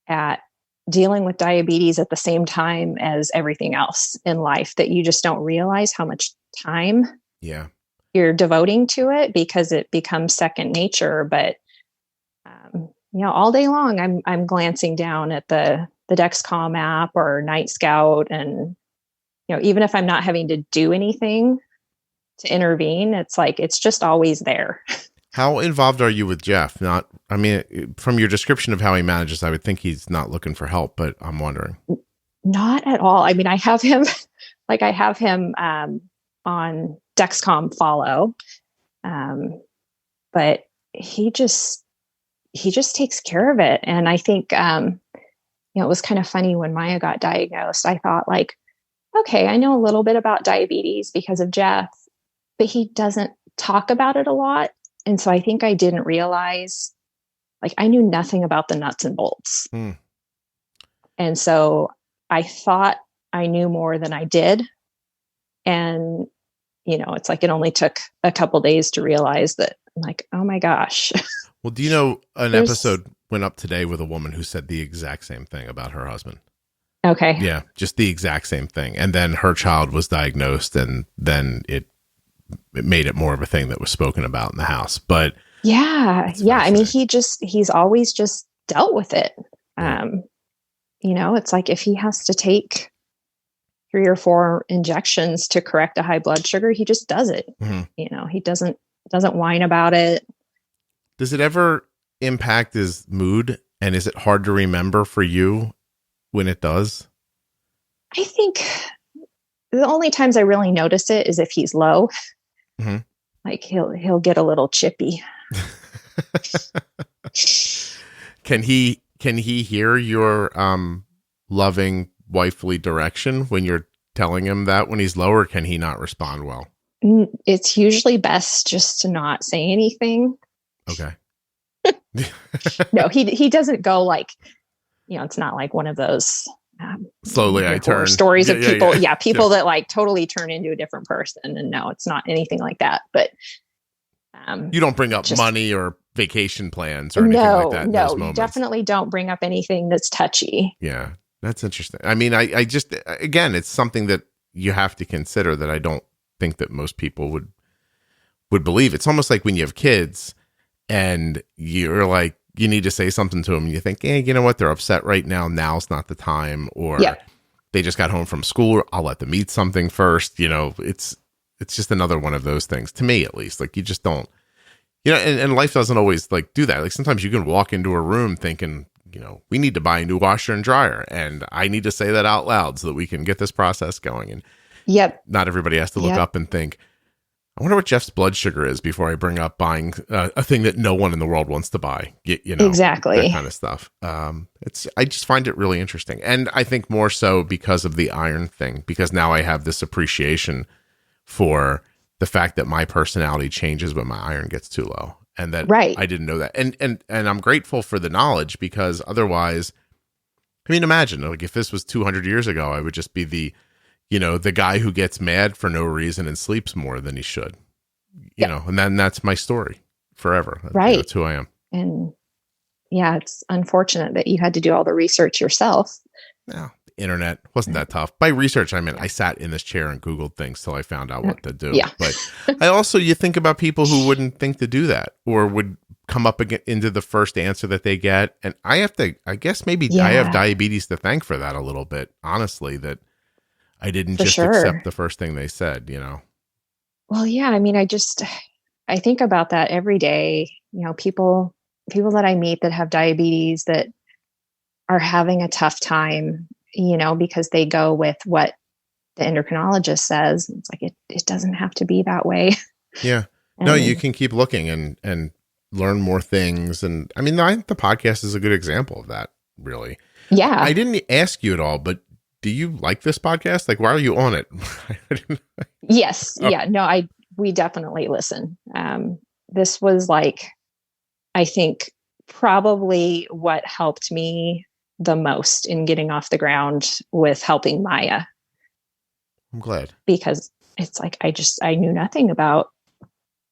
at dealing with diabetes at the same time as everything else in life that you just don't realize how much time you're devoting to it, because it becomes second nature. But all day long I'm glancing down at the Dexcom app or Night Scout, and even if I'm not having to do anything to intervene, it's like it's just always there. How involved are you with Jeff? From your description of how he manages, I would think he's not looking for help, but I'm wondering. Not at all. I mean, I have him, on Dexcom Follow, but he just takes care of it. And I think, it was kind of funny when Maya got diagnosed. I thought like, okay, I know a little bit about diabetes because of Jeff, but he doesn't talk about it a lot. And so I think I didn't realize, like, I knew nothing about the nuts and bolts. And so I thought I knew more than I did. And, it's like it only took a couple days to realize that, I'm like, oh my gosh. Well, do you know an episode went up today with a woman who said the exact same thing about her husband? Okay. Yeah, just the exact same thing. And then her child was diagnosed, and then it made it more of a thing that was spoken about in the house. But yeah. I mean, he's always just dealt with it. It's like if he has to take 3 or 4 injections to correct a high blood sugar, he just does it. Mm-hmm. He doesn't whine about it. Does it ever impact his mood? And is it hard to remember for you when it does? I think the only times I really notice it is if he's low. Mm-hmm. Like he'll get a little chippy. Can he hear your loving wifely direction when you're telling him that when he's low, or can he not respond well? It's usually best just to not say anything. Okay. No, he doesn't go like, it's not like one of those slowly I turn stories of people. People Yeah. that like totally turn into a different person. And no, it's not anything like that. But you don't bring up money or vacation plans or anything like that in those moments. Definitely don't bring up anything that's touchy. Yeah, that's interesting. I mean, I just, again, it's something that you have to consider that I don't think that most people would believe. It's almost like when you have kids and you're like, you need to say something to them and you think, hey, you know what? They're upset right now. Now's not the time. Or they just got home from school. I'll let them eat something first. It's just another one of those things, to me at least. Like, you just don't, and life doesn't always like do that. Like, sometimes you can walk into a room thinking, we need to buy a new washer and dryer, and I need to say that out loud so that we can get this process going. And not everybody has to look up and think, I wonder what Jeff's blood sugar is before I bring up buying a thing that no one in the world wants to buy. Exactly. That kind of stuff. I just find it really interesting. And I think more so because of the iron thing, because now I have this appreciation for the fact that my personality changes when my iron gets too low, and that I didn't know that. And I'm grateful for the knowledge, because otherwise, I mean, imagine like if this was 200 years ago, I would just be the guy who gets mad for no reason and sleeps more than he should, and then that's my story forever. Right. That's who I am. And it's unfortunate that you had to do all the research yourself. No, the internet wasn't that tough. By research, I mean, I sat in this chair and Googled things till I found out what to do. Yeah. But you think about people who wouldn't think to do that, or would come up into the first answer that they get. And I guess maybe I have diabetes to thank for that a little bit, honestly, that I didn't accept the first thing they said, Well, yeah. I mean, I think about that every day. People that I meet that have diabetes that are having a tough time, because they go with what the endocrinologist says. It's like, it doesn't have to be that way. Yeah. No, you can keep looking and learn more things. And I mean, the podcast is a good example of that, really. Yeah. I didn't ask you at all, but do you like this podcast? Like, why are you on it? Yes. Oh. Yeah. No, we definitely listen. This was like, I think probably what helped me the most in getting off the ground with helping Maya. I'm glad. Because it's like, I knew nothing about,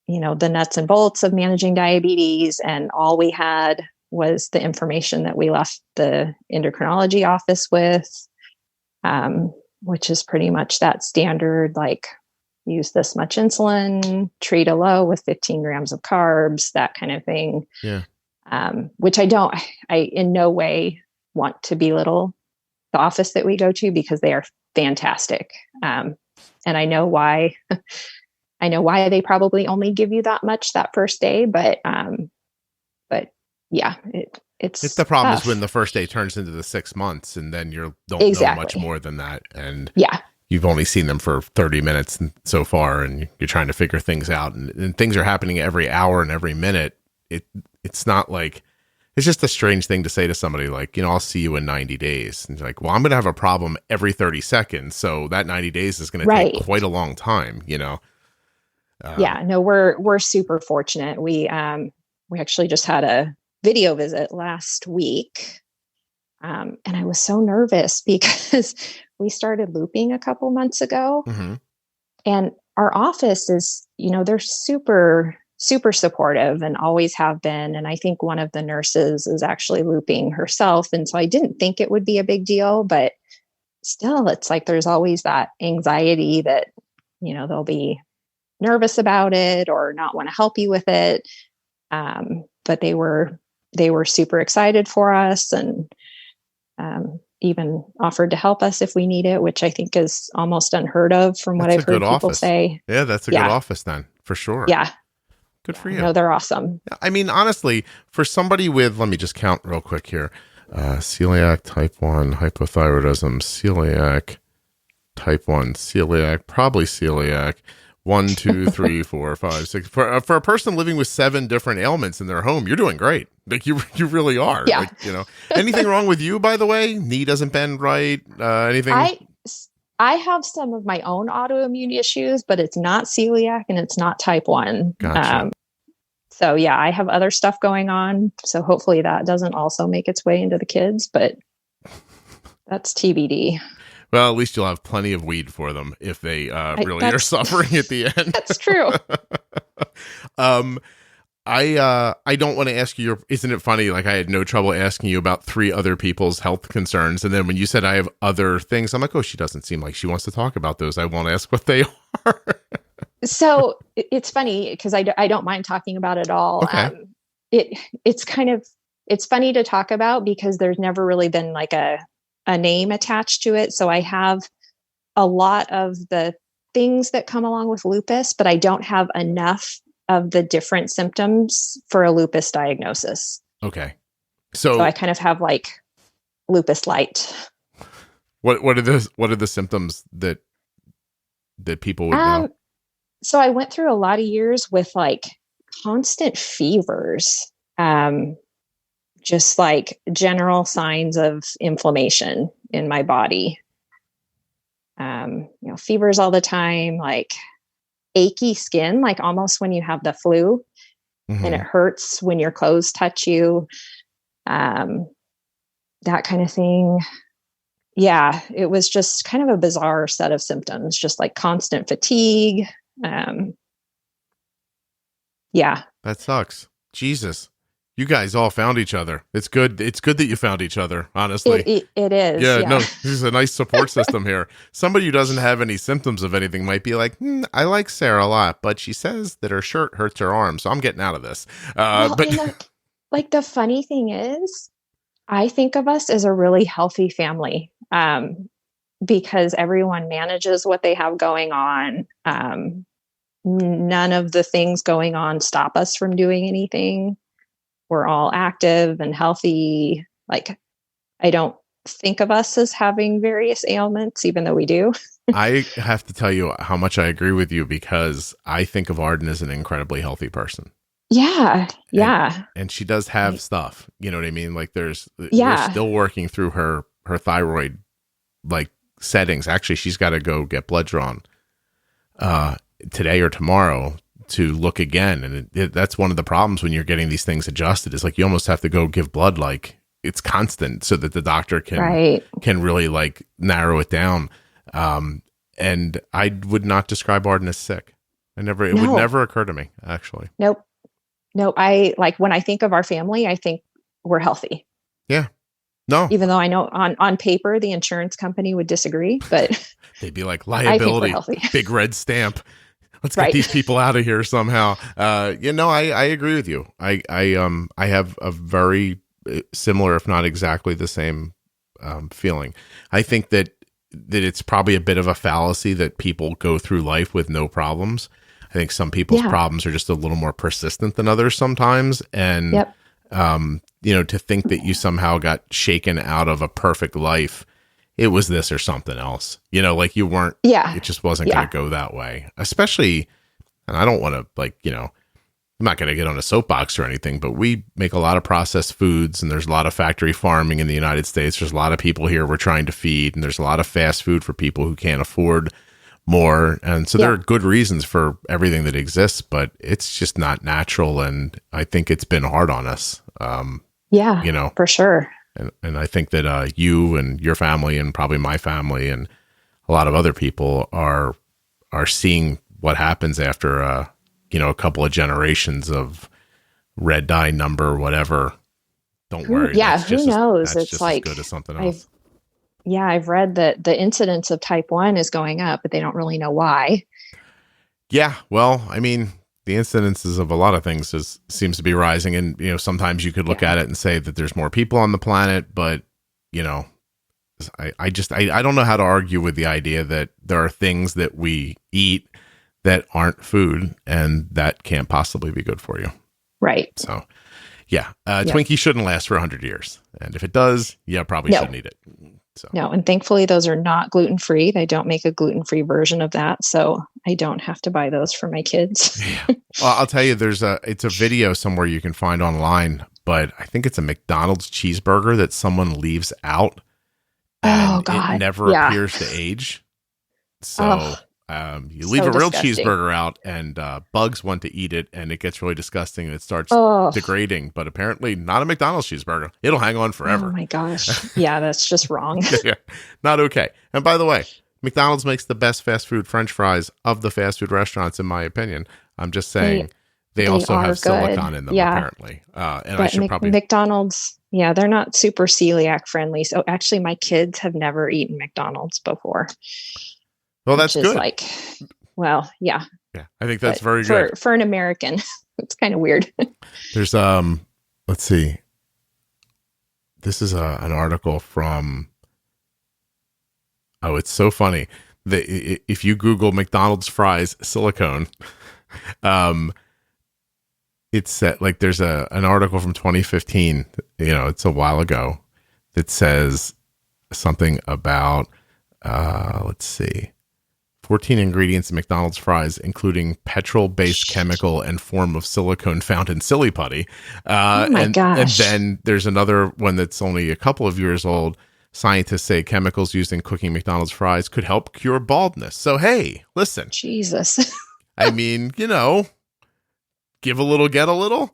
the nuts and bolts of managing diabetes. And all we had was the information that we left the endocrinology office with, which is pretty much that standard, like use this much insulin, treat a low with 15 grams of carbs, that kind of thing. Yeah. Which I in no way want to belittle the office that we go to, because they are fantastic. And I know why, they probably only give you that much that first day, but yeah, it's the problem tough. is when the first day turns into the 6 months and then you don't know much more than that. And you've only seen them for 30 minutes so far, and you're trying to figure things out, and things are happening every hour and every minute. It's not like, it's just a strange thing to say to somebody like, I'll see you in 90 days. And you're like, well, I'm going to have a problem every 30 seconds. So that 90 days is going to take quite a long time, Yeah, no, we're super fortunate. We actually just had a video visit last week. And I was so nervous because we started looping a couple months ago. Mm-hmm. And our office is, they're super, super supportive and always have been. And I think one of the nurses is actually looping herself. And so I didn't think it would be a big deal, but still, it's like there's always that anxiety that, they'll be nervous about it or not want to help you with it. But they were super excited for us, and even offered to help us if we need it, which I think is almost unheard of from what I've heard people say. Yeah, that's a good office then, for sure. Yeah. Good for you. No, they're awesome. I mean, honestly, for somebody with, let me just count real quick here. Celiac, type 1, hypothyroidism, celiac, type 1, celiac, probably celiac. 1, 2, 3, 4, 5, 6. For a person living with 7 different ailments in their home, you're doing great. Like you really are. Yeah. Like, anything wrong with you, by the way? Knee doesn't bend right? Anything? I have some of my own autoimmune issues, but it's not celiac and it's not type 1. Gotcha. So yeah, I have other stuff going on. So hopefully that doesn't also make its way into the kids, but that's TBD. Well, at least you'll have plenty of weed for them if they really are suffering at the end. That's true. I don't want to ask you, isn't it funny? Like I had no trouble asking you about 3 other people's health concerns. And then when you said I have other things, I'm like, oh, she doesn't seem like she wants to talk about those. I won't ask what they are. So it's funny because I don't mind talking about it all. Okay. It's funny to talk about because there's never really been like a name attached to it. So I have a lot of the things that come along with lupus, but I don't have enough of the different symptoms for a lupus diagnosis. Okay. So I kind of have like lupus light. What are the symptoms that people would know? So I went through a lot of years with like constant fevers, just like general signs of inflammation in my body. Fevers all the time, like achy skin, like almost when you have the flu, and it hurts when your clothes touch you. That kind of thing. Yeah, it was just kind of a bizarre set of symptoms, just like constant fatigue. Yeah. That sucks. Jesus. You guys all found each other. It's good. It's good that you found each other, honestly. It is. Yeah, no, this is a nice support system here. Somebody who doesn't have any symptoms of anything might be like, I like Sarah a lot, but she says that her shirt hurts her arm, so I'm getting out of this. The funny thing is, I think of us as a really healthy family because everyone manages what they have going on. None of the things going on stop us from doing anything. We're all active and healthy. Like, I don't think of us as having various ailments, even though we do. I have to tell you how much I agree with you because I think of Arden as an incredibly healthy person. Yeah. Yeah. And she does have stuff, you know what I mean? Like we're still working through her thyroid, like settings. Actually, she's got to go get blood drawn, today or tomorrow to look again. And that's one of the problems when you're getting these things adjusted is like, you almost have to go give blood. Like it's constant so that the doctor can really like narrow it down. And I would not describe Arden as sick. It would never occur to me actually. Nope. I like when I think of our family, I think we're healthy. Yeah. No. Even though I know on paper, the insurance company would disagree, but they'd be like liability, big red stamp. Let's get these people out of here somehow. I agree with you. I have a very similar, if not exactly the same, feeling. I think that it's probably a bit of a fallacy that people go through life with no problems. I think some people's problems are just a little more persistent than others sometimes. And, to think that you somehow got shaken out of a perfect life, it was this or something else, like you weren't, it just wasn't going to go that way. Especially, and I don't want to I'm not going to get on a soapbox or anything, but we make a lot of processed foods and there's a lot of factory farming in the United States. There's a lot of people here we're trying to feed, and there's a lot of fast food for people who can't afford more. And so there are good reasons for everything that exists, but it's just not natural. And I think it's been hard on us. For sure. And I think that you and your family and probably my family and a lot of other people are seeing what happens after, a couple of generations of red dye number, whatever. Don't worry. Who knows? It's just like as good as something else. I've read that the incidence of type 1 is going up, but they don't really know why. Yeah. Well, I mean, the incidences of a lot of things seems to be rising. And, sometimes you could look at it and say that there's more people on the planet, but, I don't know how to argue with the idea that there are things that we eat that aren't food and that can't possibly be good for you. Right. So, Twinkie shouldn't last for 100 years. And if it does, probably shouldn't eat it. So No, and thankfully those are not gluten-free. They don't make a gluten-free version of that, so I don't have to buy those for my kids. yeah. Well, I'll tell you, it's a video somewhere you can find online, but I think it's a McDonald's cheeseburger that someone leaves out, and it never appears to age. So you leave a real cheeseburger out, and bugs want to eat it, and it gets really disgusting, and it starts degrading. But apparently, not a McDonald's cheeseburger. It'll hang on forever. Oh my gosh! Yeah, that's just wrong. Yeah, not okay. And by the way, McDonald's makes the best fast food French fries of the fast food restaurants, in my opinion. I'm just saying they also have silicone in them, apparently. And I should probably McDonald's. Yeah, they're not super celiac friendly. So actually, my kids have never eaten McDonald's before. Well, that's good. Yeah. Yeah, I think that's very good. For an American, it's kind of weird. There's, let's see. This is an article from, it's so funny. If you Google McDonald's fries silicone, it's like there's an article from 2015, it's a while ago, that says something about, let's see, 14 ingredients in McDonald's fries, including petrol-based chemical and form of silicone found in silly putty. Oh my gosh. And then there's another one that's only a couple of years old. Scientists say chemicals used in cooking McDonald's fries could help cure baldness. So, hey, listen. Jesus. I mean, give a little, get a little.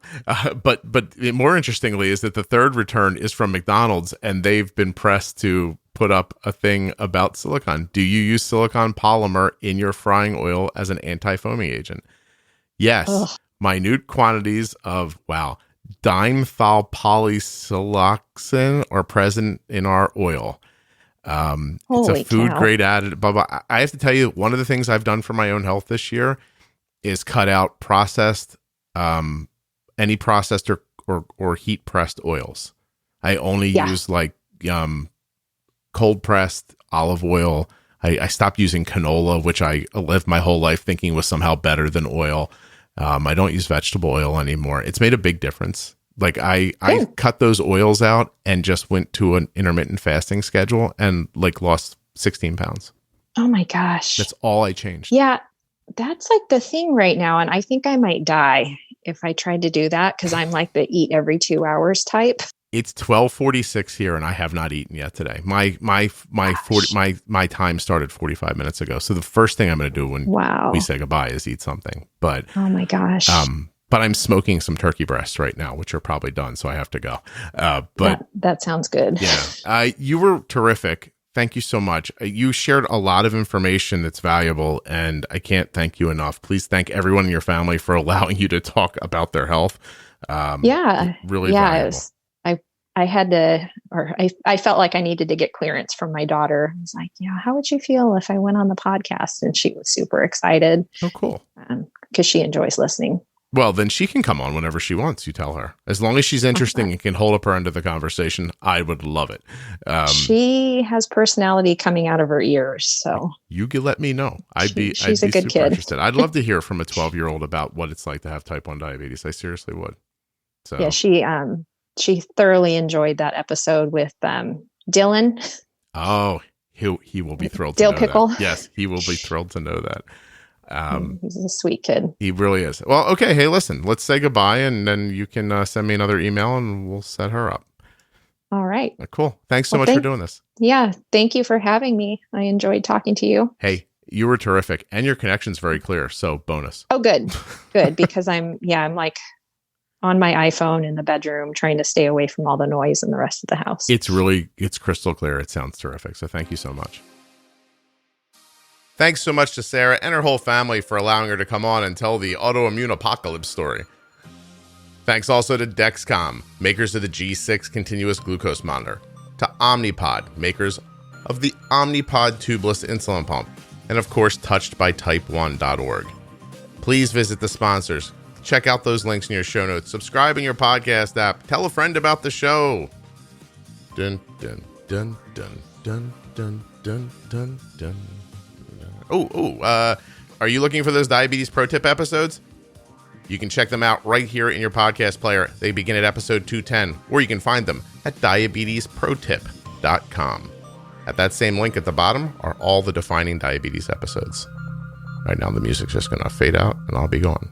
But more interestingly is that the third return is from McDonald's, and they've been pressed to put up a thing about silicone. Do you use silicone polymer in your frying oil as an anti-foaming agent? Yes. Ugh. Minute quantities of, dimethyl polysiloxane are present in our oil. It's a food grade additive. Blah, blah. I have to tell you, one of the things I've done for my own health this year is cut out processed, any processed or heat pressed oils. I only use cold pressed olive oil. I stopped using canola, which I lived my whole life thinking was somehow better than oil. I don't use vegetable oil anymore. It's made a big difference. Like I cut those oils out and just went to an intermittent fasting schedule and lost 16 pounds. Oh my gosh. That's all I changed. Yeah. That's the thing right now. And I think I might die if I tried to do that, because I'm the eat every 2 hours type. It's 12:46 here, and I have not eaten yet today. My time started 45 minutes ago. So the first thing I'm going to do when we say goodbye is eat something. But oh my gosh. But I'm smoking some turkey breasts right now, which are probably done, so I have to go. But that sounds good. Yeah, you were terrific. Thank you so much. You shared a lot of information that's valuable, and I can't thank you enough. Please thank everyone in your family for allowing you to talk about their health. Really valuable. I had to, I felt like I needed to get clearance from my daughter. I was like, how would you feel if I went on the podcast? And she was super excited. Oh, cool. Because she enjoys listening. Well, then she can come on whenever she wants, you tell her. As long as she's interesting and can hold up her end of the conversation, I would love it. She has personality coming out of her ears, so. You can let me know. She's a good kid. Interested. I'd love to hear from a 12-year-old about what it's like to have type 1 diabetes. I seriously would. So. Yeah, she thoroughly enjoyed that episode with Dylan. Oh, he will be thrilled Dill to know Pickle. That. Yes, he will be thrilled to know that. He's a sweet kid. He really is. Well, okay. Hey, listen, let's say goodbye, and then you can send me another email and we'll set her up. All right. Cool. Thanks so much for doing this. Yeah. Thank you for having me. I enjoyed talking to you. Hey, you were terrific, and your connection's very clear. So bonus. Oh, good. Good. Because I'm on my iPhone in the bedroom trying to stay away from all the noise in the rest of the house. It's crystal clear. It sounds terrific. So thank you so much. Thanks so much to Sarah and her whole family for allowing her to come on and tell the autoimmune apocalypse story. Thanks also to Dexcom, makers of the G6 continuous glucose monitor, to Omnipod, makers of the Omnipod tubeless insulin pump, and of course, touchedbytype1.org. Please visit the sponsors. Check out those links in your show notes. Subscribe in your podcast app. Tell a friend about the show. Dun, dun, dun, dun, dun, dun, dun, dun, dun. Are you looking for those Diabetes Pro Tip episodes? You can check them out right here in your podcast player. They begin at episode 210, or you can find them at diabetesprotip.com. At that same link at the bottom are all the Defining Diabetes episodes. Right now, the music's just going to fade out, and I'll be gone.